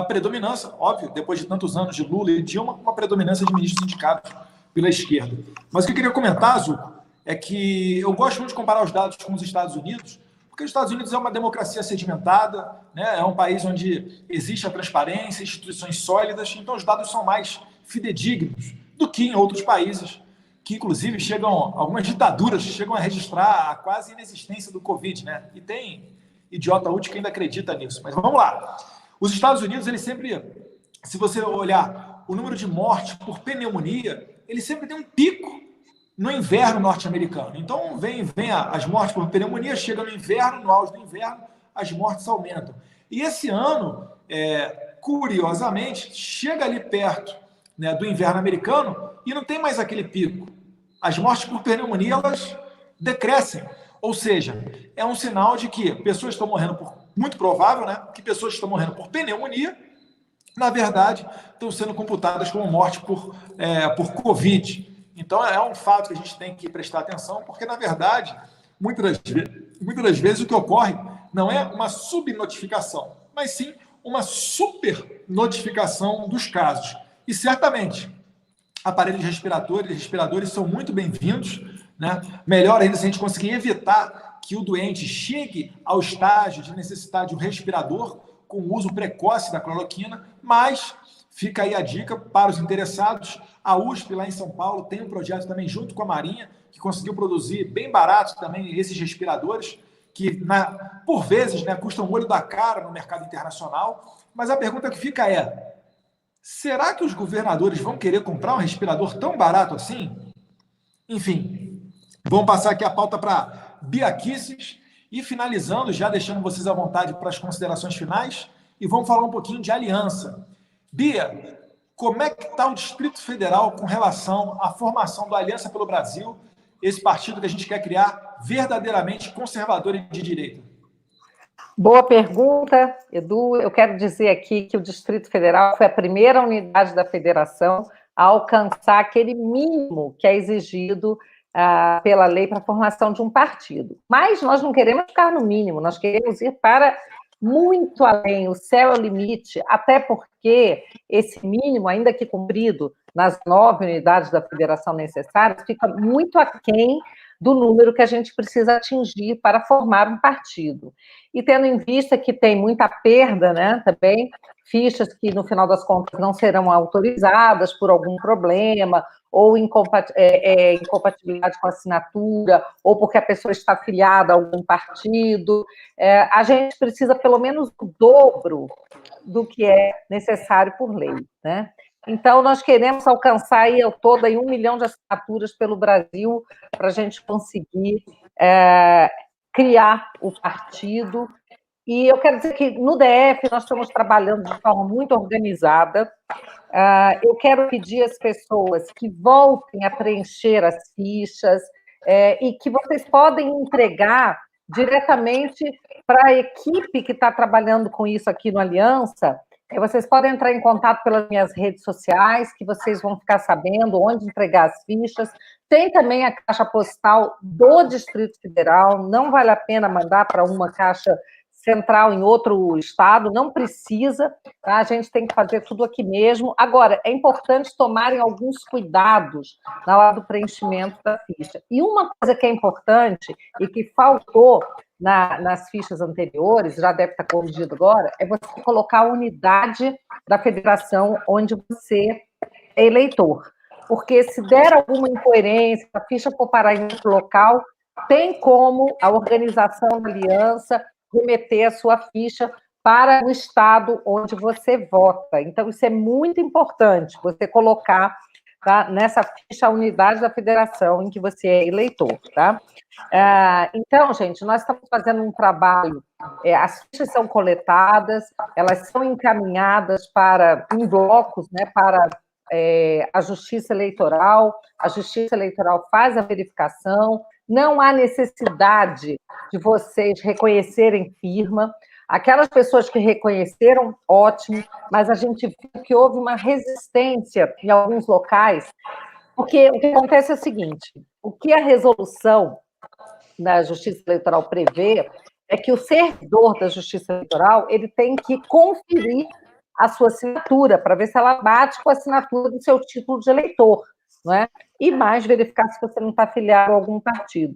predominância, óbvio, depois de tantos anos de Lula e Dilma, uma predominância de ministros indicados pela esquerda. Mas o que eu queria comentar, Zuco, é que eu gosto muito de comparar os dados com os Estados Unidos, porque os Estados Unidos é uma democracia sedimentada, né? É um país onde existe a transparência, instituições sólidas, então os dados são mais fidedignos do que em outros países, que inclusive algumas ditaduras chegam a registrar a quase inexistência do Covid, né? E tem idiota útil que ainda acredita nisso. Mas vamos lá. Os Estados Unidos, eles sempre, se você olhar o número de mortes por pneumonia, ele sempre tem um pico no inverno norte-americano. Então, vem as mortes por pneumonia, chega no inverno, no auge do inverno, as mortes aumentam. E esse ano, curiosamente, chega ali perto, né, do inverno americano e não tem mais aquele pico. As mortes por pneumonia, elas decrescem. Ou seja, é um sinal de que pessoas estão morrendo muito provável, né, que pessoas estão morrendo por pneumonia, na verdade, estão sendo computadas como morte por Covid. Então, é um fato que a gente tem que prestar atenção, porque, na verdade, muitas das vezes o que ocorre não é uma subnotificação, mas sim uma supernotificação dos casos. E, certamente, aparelhos respiradores são muito bem-vindos, né? Melhor ainda se a gente conseguir evitar que o doente chegue ao estágio de necessitar de um respirador com o uso precoce da cloroquina, mas fica aí a dica para os interessados. A USP, lá em São Paulo, tem um projeto também junto com a Marinha, que conseguiu produzir bem barato também esses respiradores, que, por vezes, né, custam um olho da cara no mercado internacional. Mas a pergunta que fica é: será que os governadores vão querer comprar um respirador tão barato assim? Enfim, vamos passar aqui a pauta para Bia Kicis e, finalizando, já deixando vocês à vontade para as considerações finais, e vamos falar um pouquinho de aliança. Bia, como é que está o Distrito Federal com relação à formação da Aliança pelo Brasil, esse partido que a gente quer criar verdadeiramente conservador e de direita? Boa pergunta, Edu. Eu quero dizer aqui que o Distrito Federal foi a primeira unidade da federação a alcançar aquele mínimo que é exigido pela lei para a formação de um partido. Mas nós não queremos ficar no mínimo, nós queremos ir para muito além, o céu é o limite, até porque esse mínimo, ainda que cumprido nas 9 unidades da federação necessárias, fica muito aquém do número que a gente precisa atingir para formar um partido. E tendo em vista que tem muita perda, né, também, fichas que, no final das contas, não serão autorizadas por algum problema, ou incompatibilidade com a assinatura, ou porque a pessoa está afiliada a algum partido, a gente precisa pelo menos o dobro do que é necessário por lei, né? Então, nós queremos alcançar aí, ao todo aí 1 milhão de assinaturas pelo Brasil para a gente conseguir criar o partido. E eu quero dizer que no DF nós estamos trabalhando de forma muito organizada. Eu quero pedir às pessoas que voltem a preencher as fichas e que vocês podem entregar diretamente para a equipe que está trabalhando com isso aqui no Aliança. Vocês podem entrar em contato pelas minhas redes sociais, que vocês vão ficar sabendo onde entregar as fichas. Tem também a caixa postal do Distrito Federal, não vale a pena mandar para uma caixa central em outro estado, não precisa, tá? A gente tem que fazer tudo aqui mesmo. Agora, é importante tomarem alguns cuidados na hora do preenchimento da ficha. E uma coisa que é importante e que faltou nas fichas anteriores, já deve estar corrigido agora, é você colocar a unidade da federação onde você é eleitor. Porque se der alguma incoerência, a ficha for parar em outro local, tem como a organização da aliança remeter a sua ficha para o estado onde você vota. Então, isso é muito importante, você colocar, tá, nessa ficha a unidade da federação em que você é eleitor, tá? Então, gente, nós estamos fazendo um trabalho, as fichas são coletadas, elas são encaminhadas em blocos, né, para a Justiça Eleitoral, a Justiça Eleitoral faz a verificação, não há necessidade de vocês reconhecerem firma. Aquelas pessoas que reconheceram, ótimo, mas a gente viu que houve uma resistência em alguns locais, porque o que acontece é o seguinte, o que a resolução da Justiça Eleitoral prevê é que o servidor da Justiça Eleitoral ele tem que conferir a sua assinatura, para ver se ela bate com a assinatura do seu título de eleitor, não é? E mais, verificar se você não está afiliado a algum partido.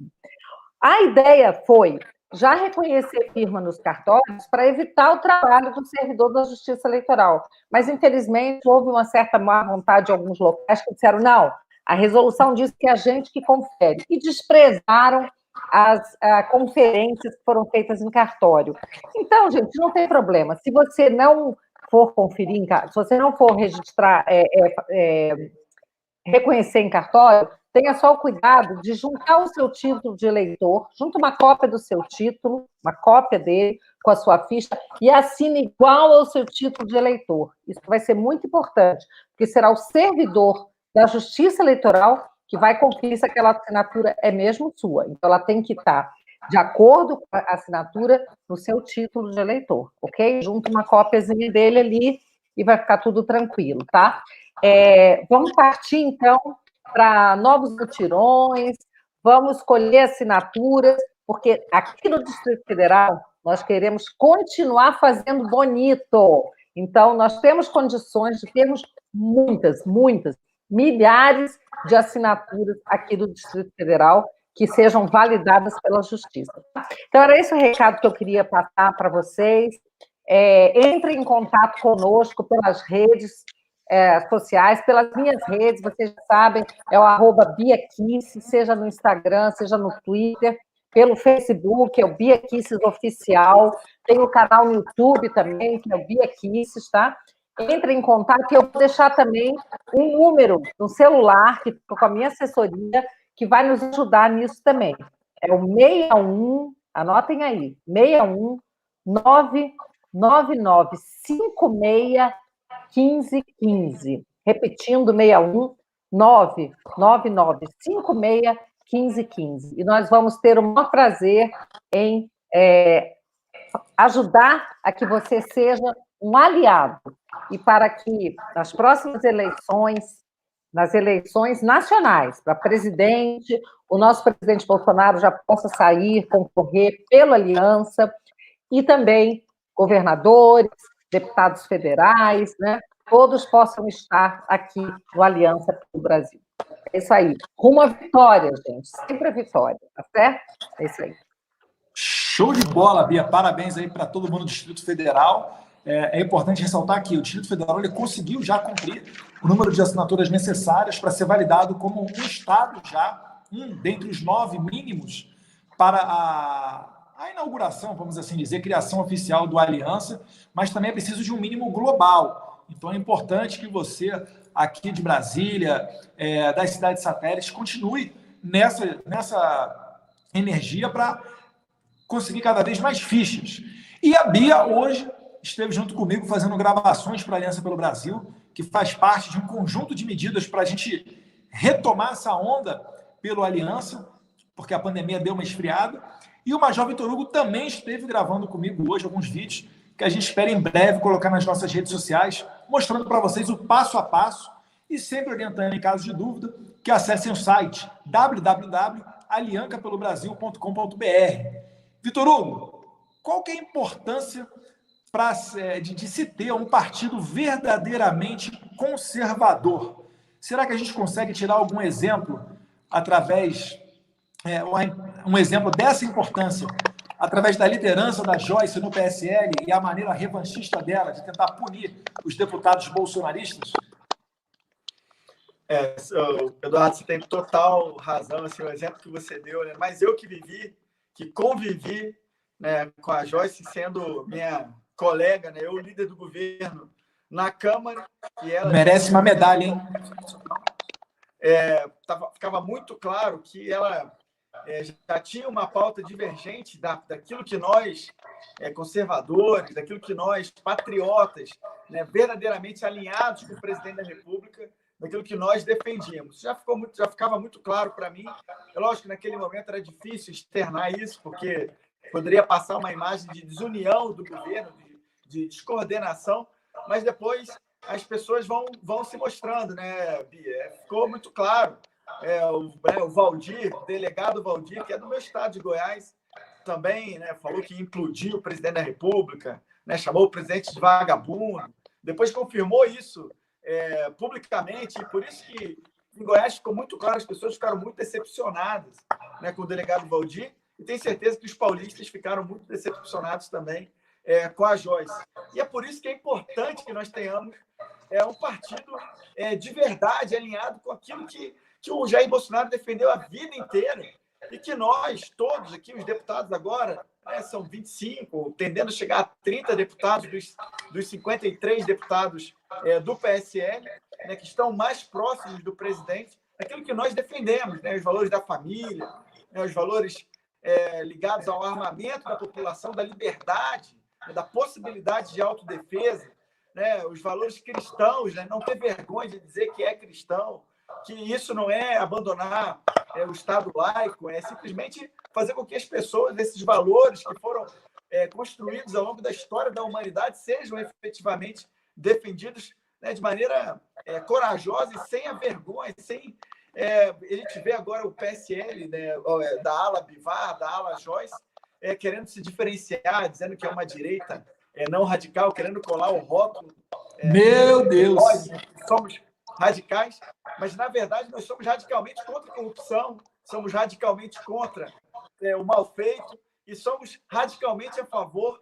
A ideia foi já reconhecer firma nos cartórios para evitar o trabalho do servidor da Justiça Eleitoral. Mas, infelizmente, houve uma certa má vontade de alguns locais que disseram, não, a resolução diz que é a gente que confere, e desprezaram as conferências que foram feitas em cartório. Então, gente, não tem problema. Se você não for conferir, se você não for registrar, reconhecer em cartório, tenha só o cuidado de juntar o seu título de eleitor, junta uma cópia do seu título, uma cópia dele com a sua ficha, e assine igual ao seu título de eleitor. Isso vai ser muito importante, porque será o servidor da Justiça Eleitoral que vai conferir se aquela assinatura é mesmo sua. Então, ela tem que estar de acordo com a assinatura no seu título de eleitor, ok? Junta uma cópiazinha dele ali e vai ficar tudo tranquilo, tá? Vamos partir, então, para novos mutirões, vamos escolher assinaturas, porque aqui no Distrito Federal nós queremos continuar fazendo bonito. Então, nós temos condições de termos muitas, milhares de assinaturas aqui do Distrito Federal que sejam validadas pela Justiça. Então, era esse o recado que eu queria passar para vocês. Entrem em contato conosco pelas redes sociais, pelas minhas redes, vocês já sabem, é o @BiaKisses, seja no Instagram, seja no Twitter, pelo Facebook, é o Bia Kisses Oficial, tem o canal no YouTube também, que é o Bia Kisses, tá? Entre em contato, e eu vou deixar também um número no celular, que fica com a minha assessoria, que vai nos ajudar nisso também. É o 61, anotem aí, 61 999 56 1515. Repetindo, 61 999 56 1515. E nós vamos ter o maior prazer em ajudar a que você seja um aliado e para que nas próximas eleições, nas eleições nacionais, para presidente, o nosso presidente Bolsonaro já possa sair, concorrer pela aliança, e também governadores, deputados federais, né? Todos possam estar aqui no Aliança pelo Brasil. É isso aí. Rumo à vitória, gente. Sempre a vitória, tá certo? É isso aí. Show de bola, Bia. Parabéns aí para todo mundo do Distrito Federal. É importante ressaltar que o Distrito Federal ele conseguiu já cumprir o número de assinaturas necessárias para ser validado como um estado já, dentre os 9 mínimos para a inauguração, vamos assim dizer, criação oficial do Aliança, mas também é preciso de um mínimo global. Então é importante que você, aqui de Brasília, das cidades satélites, continue nessa energia para conseguir cada vez mais fichas. E a Bia hoje esteve junto comigo fazendo gravações para a Aliança pelo Brasil, que faz parte de um conjunto de medidas para a gente retomar essa onda pelo Aliança, porque a pandemia deu uma esfriada. E o Major Vitor Hugo também esteve gravando comigo hoje alguns vídeos que a gente espera em breve colocar nas nossas redes sociais, mostrando para vocês o passo a passo e sempre orientando em caso de dúvida que acessem o site www.aliancapelobrasil.com.br. Vitor Hugo, qual que é a importância de se ter um partido verdadeiramente conservador? Será que a gente consegue tirar algum exemplo através, um exemplo dessa importância, através da liderança da Joyce no PSL e a maneira revanchista dela de tentar punir os deputados bolsonaristas? Eduardo, você tem total razão, assim, o exemplo que você deu, né? Mas eu que convivi, né, com a Joyce sendo minha colega, né, eu líder do governo na Câmara, e ela merece uma medalha, hein? Ficava muito claro que ela já tinha uma pauta divergente daquilo que nós, conservadores, daquilo que nós, patriotas, né, verdadeiramente alinhados com o presidente da República, daquilo que nós defendíamos. Já ficava muito claro para mim. É lógico que naquele momento era difícil externar isso, porque poderia passar uma imagem de desunião do governo, de descoordenação, mas depois as pessoas vão se mostrando, né, Bia? Ficou muito claro. O Valdir, o delegado Valdir, que é do meu estado de Goiás, também, né, falou que implodiu o presidente da República, né, chamou o presidente de vagabundo, depois confirmou isso publicamente, e por isso que em Goiás ficou muito claro, as pessoas ficaram muito decepcionadas, né, com o delegado Valdir, e tenho certeza que os paulistas ficaram muito decepcionados também com a Joyce. E é por isso que é importante que nós tenhamos um partido de verdade, alinhado com aquilo que o Jair Bolsonaro defendeu a vida inteira, e que nós, todos aqui, os deputados agora, são 25, tendendo a chegar a 30 deputados dos 53 deputados do PSL, né, que estão mais próximos do presidente, aquilo que nós defendemos, né, os valores da família, né, os valores ligados ao armamento da população, da liberdade, né, da possibilidade de autodefesa, né, os valores cristãos, né, não ter vergonha de dizer que é cristão, que isso não é abandonar o Estado laico, é simplesmente fazer com que as pessoas, esses valores que foram construídos ao longo da história da humanidade, sejam efetivamente defendidos, né, de maneira corajosa e sem a vergonha, sem... a gente vê agora o PSL, né, da ala Bivar, da ala Joyce, querendo se diferenciar, dizendo que é uma direita não radical, querendo colar o rótulo. Meu Deus! Nós somos radicais, mas, na verdade, nós somos radicalmente contra a corrupção, somos radicalmente contra o mal feito e somos radicalmente a favor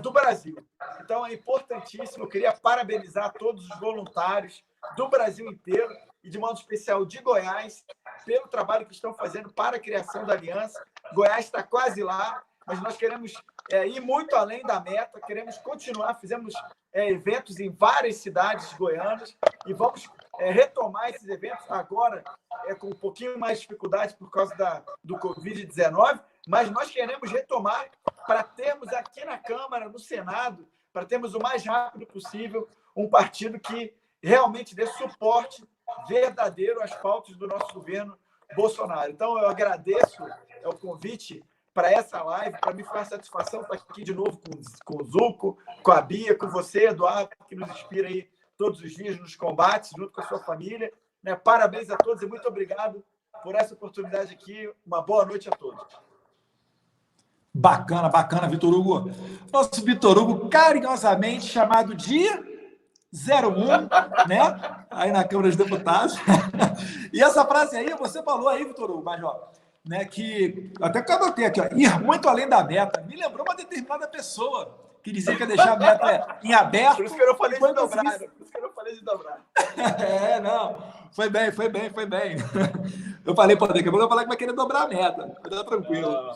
do Brasil. Então, é importantíssimo, eu queria parabenizar todos os voluntários do Brasil inteiro e, de modo especial, de Goiás, pelo trabalho que estão fazendo para a criação da Aliança. Goiás está quase lá, mas nós queremos ir muito além da meta, queremos continuar, fizemos eventos em várias cidades goianas e vamos retomar esses eventos agora com um pouquinho mais de dificuldade por causa do Covid-19, mas nós queremos retomar para termos aqui na Câmara, no Senado, para termos o mais rápido possível um partido que realmente dê suporte verdadeiro às pautas do nosso governo Bolsonaro. Então, eu agradeço o convite para essa live. Para mim foi uma satisfação estar aqui de novo com o Zuco, com a Bia, com você, Eduardo, que nos inspira aí todos os dias nos combates, junto com a sua família. Né? Parabéns a todos e muito obrigado por essa oportunidade aqui. Uma boa noite a todos. Bacana, bacana, Vitor Hugo. Nosso Vitor Hugo, carinhosamente chamado de 01, né? Aí na Câmara dos Deputados. E essa frase aí, você falou aí, Vitor Hugo, mas ó, né, que até que eu anotei aqui, ó, ir muito além da meta. Me lembrou uma determinada pessoa que dizia que ia deixar a meta em aberto. Por isso que eu não falei de dobrar. Por isso que eu não falei de dobrar. Não. Foi bem. Eu falei, pô, daqui a pouco eu vou falar que vai querer dobrar a meta. Tá tranquilo.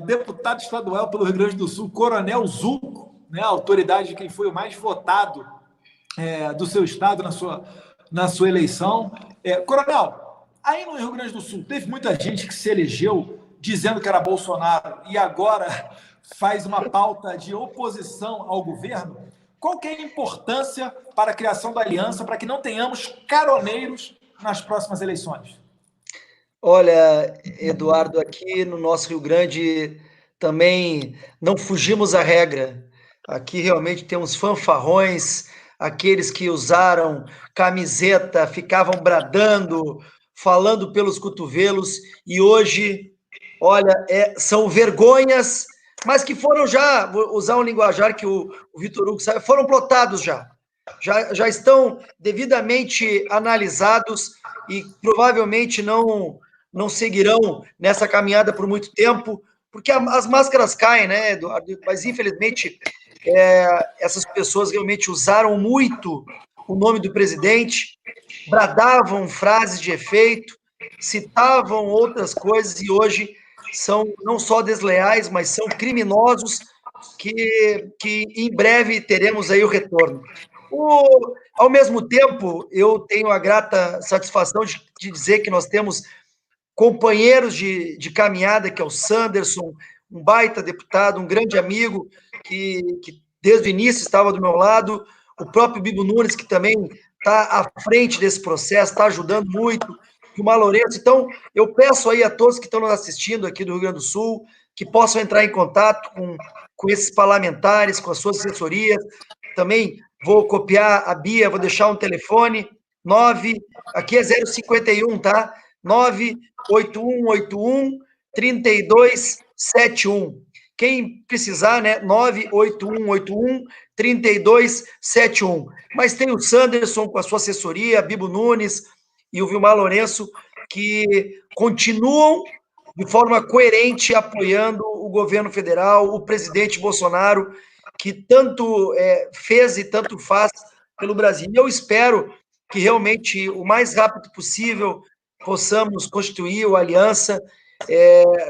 Deputado estadual pelo Rio Grande do Sul, Coronel Zulco, né, a autoridade de quem foi o mais votado do seu estado na sua eleição. Coronel, aí no Rio Grande do Sul teve muita gente que se elegeu dizendo que era Bolsonaro e agora faz uma pauta de oposição ao governo. Qual que é a importância para a criação da aliança para que não tenhamos caroneiros nas próximas eleições? Olha, Eduardo, aqui no nosso Rio Grande também não fugimos à regra. Aqui realmente temos fanfarrões, aqueles que usaram camiseta, ficavam bradando, falando pelos cotovelos, e hoje, olha, são vergonhas, mas que foram já, vou usar um linguajar que o Vitor Hugo sabe, foram plotados já. Já estão devidamente analisados e provavelmente não seguirão nessa caminhada por muito tempo, porque as máscaras caem, né, Eduardo? Mas, infelizmente, essas pessoas realmente usaram muito o nome do presidente, bradavam frases de efeito, citavam outras coisas e hoje são não só desleais, mas são criminosos que em breve teremos aí o retorno. Ao mesmo tempo, eu tenho a grata satisfação de dizer que nós temos companheiros de caminhada, que é o Sanderson, um baita deputado, um grande amigo, que desde o início estava do meu lado, o próprio Bibo Nunes, que também está à frente desse processo, está ajudando muito, e o Malourenço. Então, eu peço aí a todos que estão nos assistindo aqui do Rio Grande do Sul, que possam entrar em contato com esses parlamentares, com as suas assessorias. Também vou copiar a Bia, vou deixar um telefone, aqui é 051, tá? 98181-3271. Quem precisar, né? 98181-3271. Mas tem o Sanderson com a sua assessoria, Bibo Nunes e o Vilmar Lourenço, que continuam de forma coerente apoiando o governo federal, o presidente Bolsonaro, que tanto fez e tanto faz pelo Brasil. E eu espero que realmente, o mais rápido possível, possamos constituir a aliança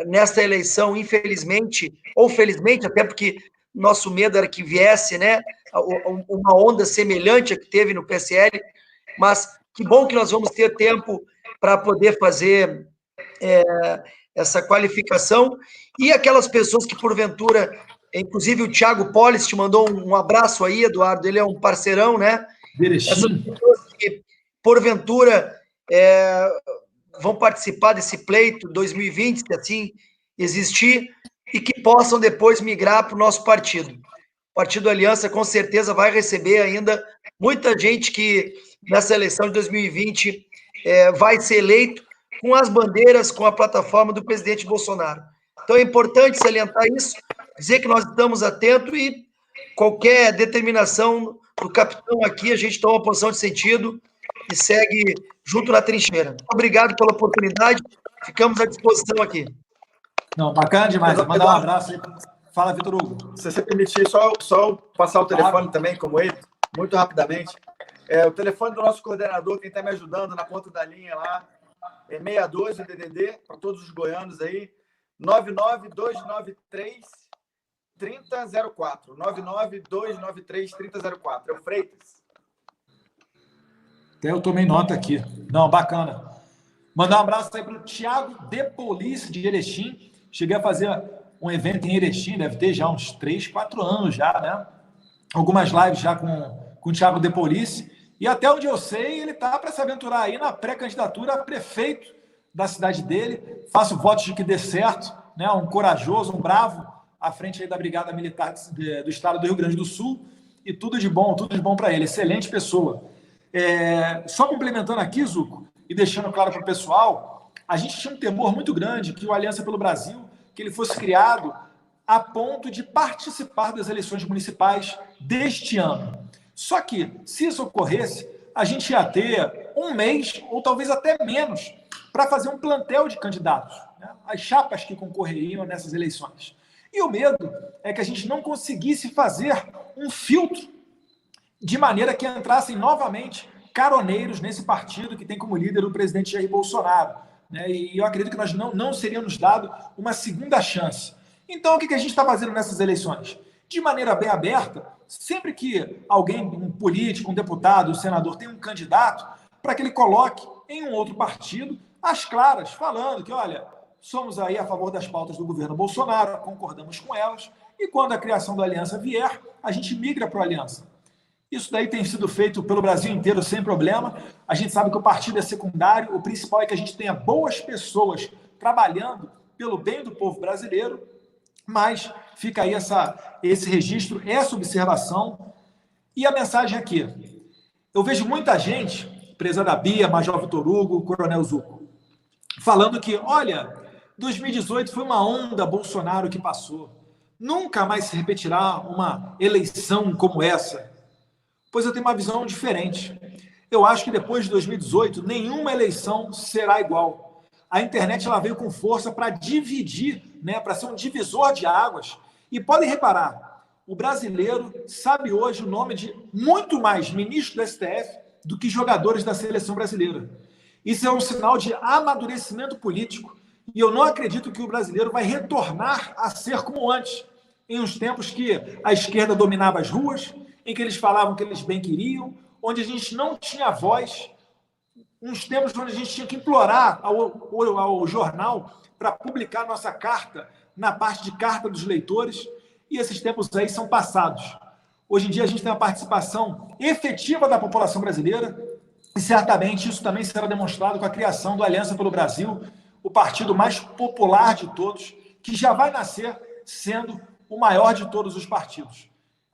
nesta eleição, infelizmente, ou felizmente, até porque nosso medo era que viesse, né, uma onda semelhante à que teve no PSL, mas que bom que nós vamos ter tempo para poder fazer essa qualificação, e aquelas pessoas que, porventura, inclusive o Thiago Polis te mandou um abraço aí, Eduardo, ele é um parceirão, né? Essas pessoas que, porventura, vão participar desse pleito 2020, se assim existir, e que possam depois migrar para o nosso partido. O Partido Aliança, com certeza, vai receber ainda muita gente que, nessa eleição de 2020, vai ser eleito com as bandeiras, com a plataforma do presidente Bolsonaro. Então, é importante salientar isso, dizer que nós estamos atentos e qualquer determinação do capitão aqui, a gente toma uma posição de sentido e segue junto na trincheira. Obrigado pela oportunidade, ficamos à disposição aqui. Não, bacana demais. Mandar um abraço aí. Fala, Vitor Hugo. Se você permitir, só passar o telefone também, como ele, muito rapidamente. O telefone do nosso coordenador, quem está me ajudando na ponta da linha lá, é 612 DDD, para todos os goianos aí, 99293-3004. 99293-3004. É o Freitas. Até eu tomei nota aqui. Não, bacana. Mandar um abraço aí para o Thiago De Police, de Erechim. Cheguei a fazer um evento em Erechim, deve ter já uns 3, 4 anos já, né? Algumas lives já com o Thiago De Police. E até onde eu sei, ele está para se aventurar aí na pré-candidatura a prefeito da cidade dele. Faço votos de que dê certo, né? Um corajoso, um bravo, à frente aí da Brigada Militar do Estado do Rio Grande do Sul. E tudo de bom para ele. Excelente pessoa. Só complementando aqui, Zuco, e deixando claro para o pessoal, a gente tinha um temor muito grande que o Aliança pelo Brasil que ele fosse criado a ponto de participar das eleições municipais deste ano. Só que, se isso ocorresse, a gente ia ter um mês, ou talvez até menos, para fazer um plantel de candidatos, né? As chapas que concorreriam nessas eleições. E o medo é que a gente não conseguisse fazer um filtro de maneira que entrassem novamente caroneiros nesse partido que tem como líder o presidente Jair Bolsonaro, né? E eu acredito que nós não seríamos dado uma segunda chance. Então, o que a gente está fazendo nessas eleições? De maneira bem aberta, sempre que alguém, um político, um deputado, um senador tem um candidato, para que ele coloque em um outro partido, às claras, falando que, olha, somos aí a favor das pautas do governo Bolsonaro, concordamos com elas, e quando a criação da aliança vier, a gente migra para a aliança. Isso daí tem sido feito pelo Brasil inteiro sem problema. A gente sabe que o partido é secundário, o principal é que a gente tenha boas pessoas trabalhando pelo bem do povo brasileiro, mas fica aí esse registro, essa observação. E a mensagem aqui. Eu vejo muita gente, prezada Bia, Major Vitor Hugo, Coronel Zucco, falando que, olha, 2018 foi uma onda Bolsonaro que passou. Nunca mais se repetirá uma eleição como essa. Pois eu tenho uma visão diferente. Eu acho que depois de 2018, nenhuma eleição será igual. A internet ela veio com força para dividir, né, para ser um divisor de águas. E podem reparar, o brasileiro sabe hoje o nome de muito mais ministros do STF do que jogadores da seleção brasileira. Isso é um sinal de amadurecimento político. E eu não acredito que o brasileiro vai retornar a ser como antes, em uns tempos que a esquerda dominava as ruas, em que eles falavam que eles bem queriam, onde a gente não tinha voz, uns tempos onde a gente tinha que implorar ao jornal para publicar nossa carta na parte de carta dos leitores, e esses tempos aí são passados. Hoje em dia a gente tem uma participação efetiva da população brasileira, e certamente isso também será demonstrado com a criação do Aliança pelo Brasil, o partido mais popular de todos, que já vai nascer sendo o maior de todos os partidos.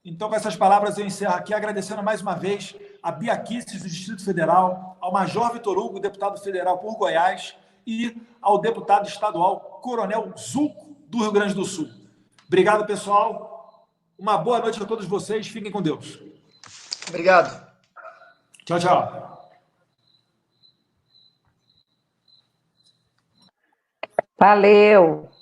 Então, com essas palavras, eu encerro aqui, agradecendo mais uma vez a Bia Kicis, do Distrito Federal, ao Major Vitor Hugo, deputado federal por Goiás, e ao deputado estadual Coronel Zucco, do Rio Grande do Sul. Obrigado, pessoal. Uma boa noite a todos vocês. Fiquem com Deus. Obrigado. Tchau, tchau. Valeu.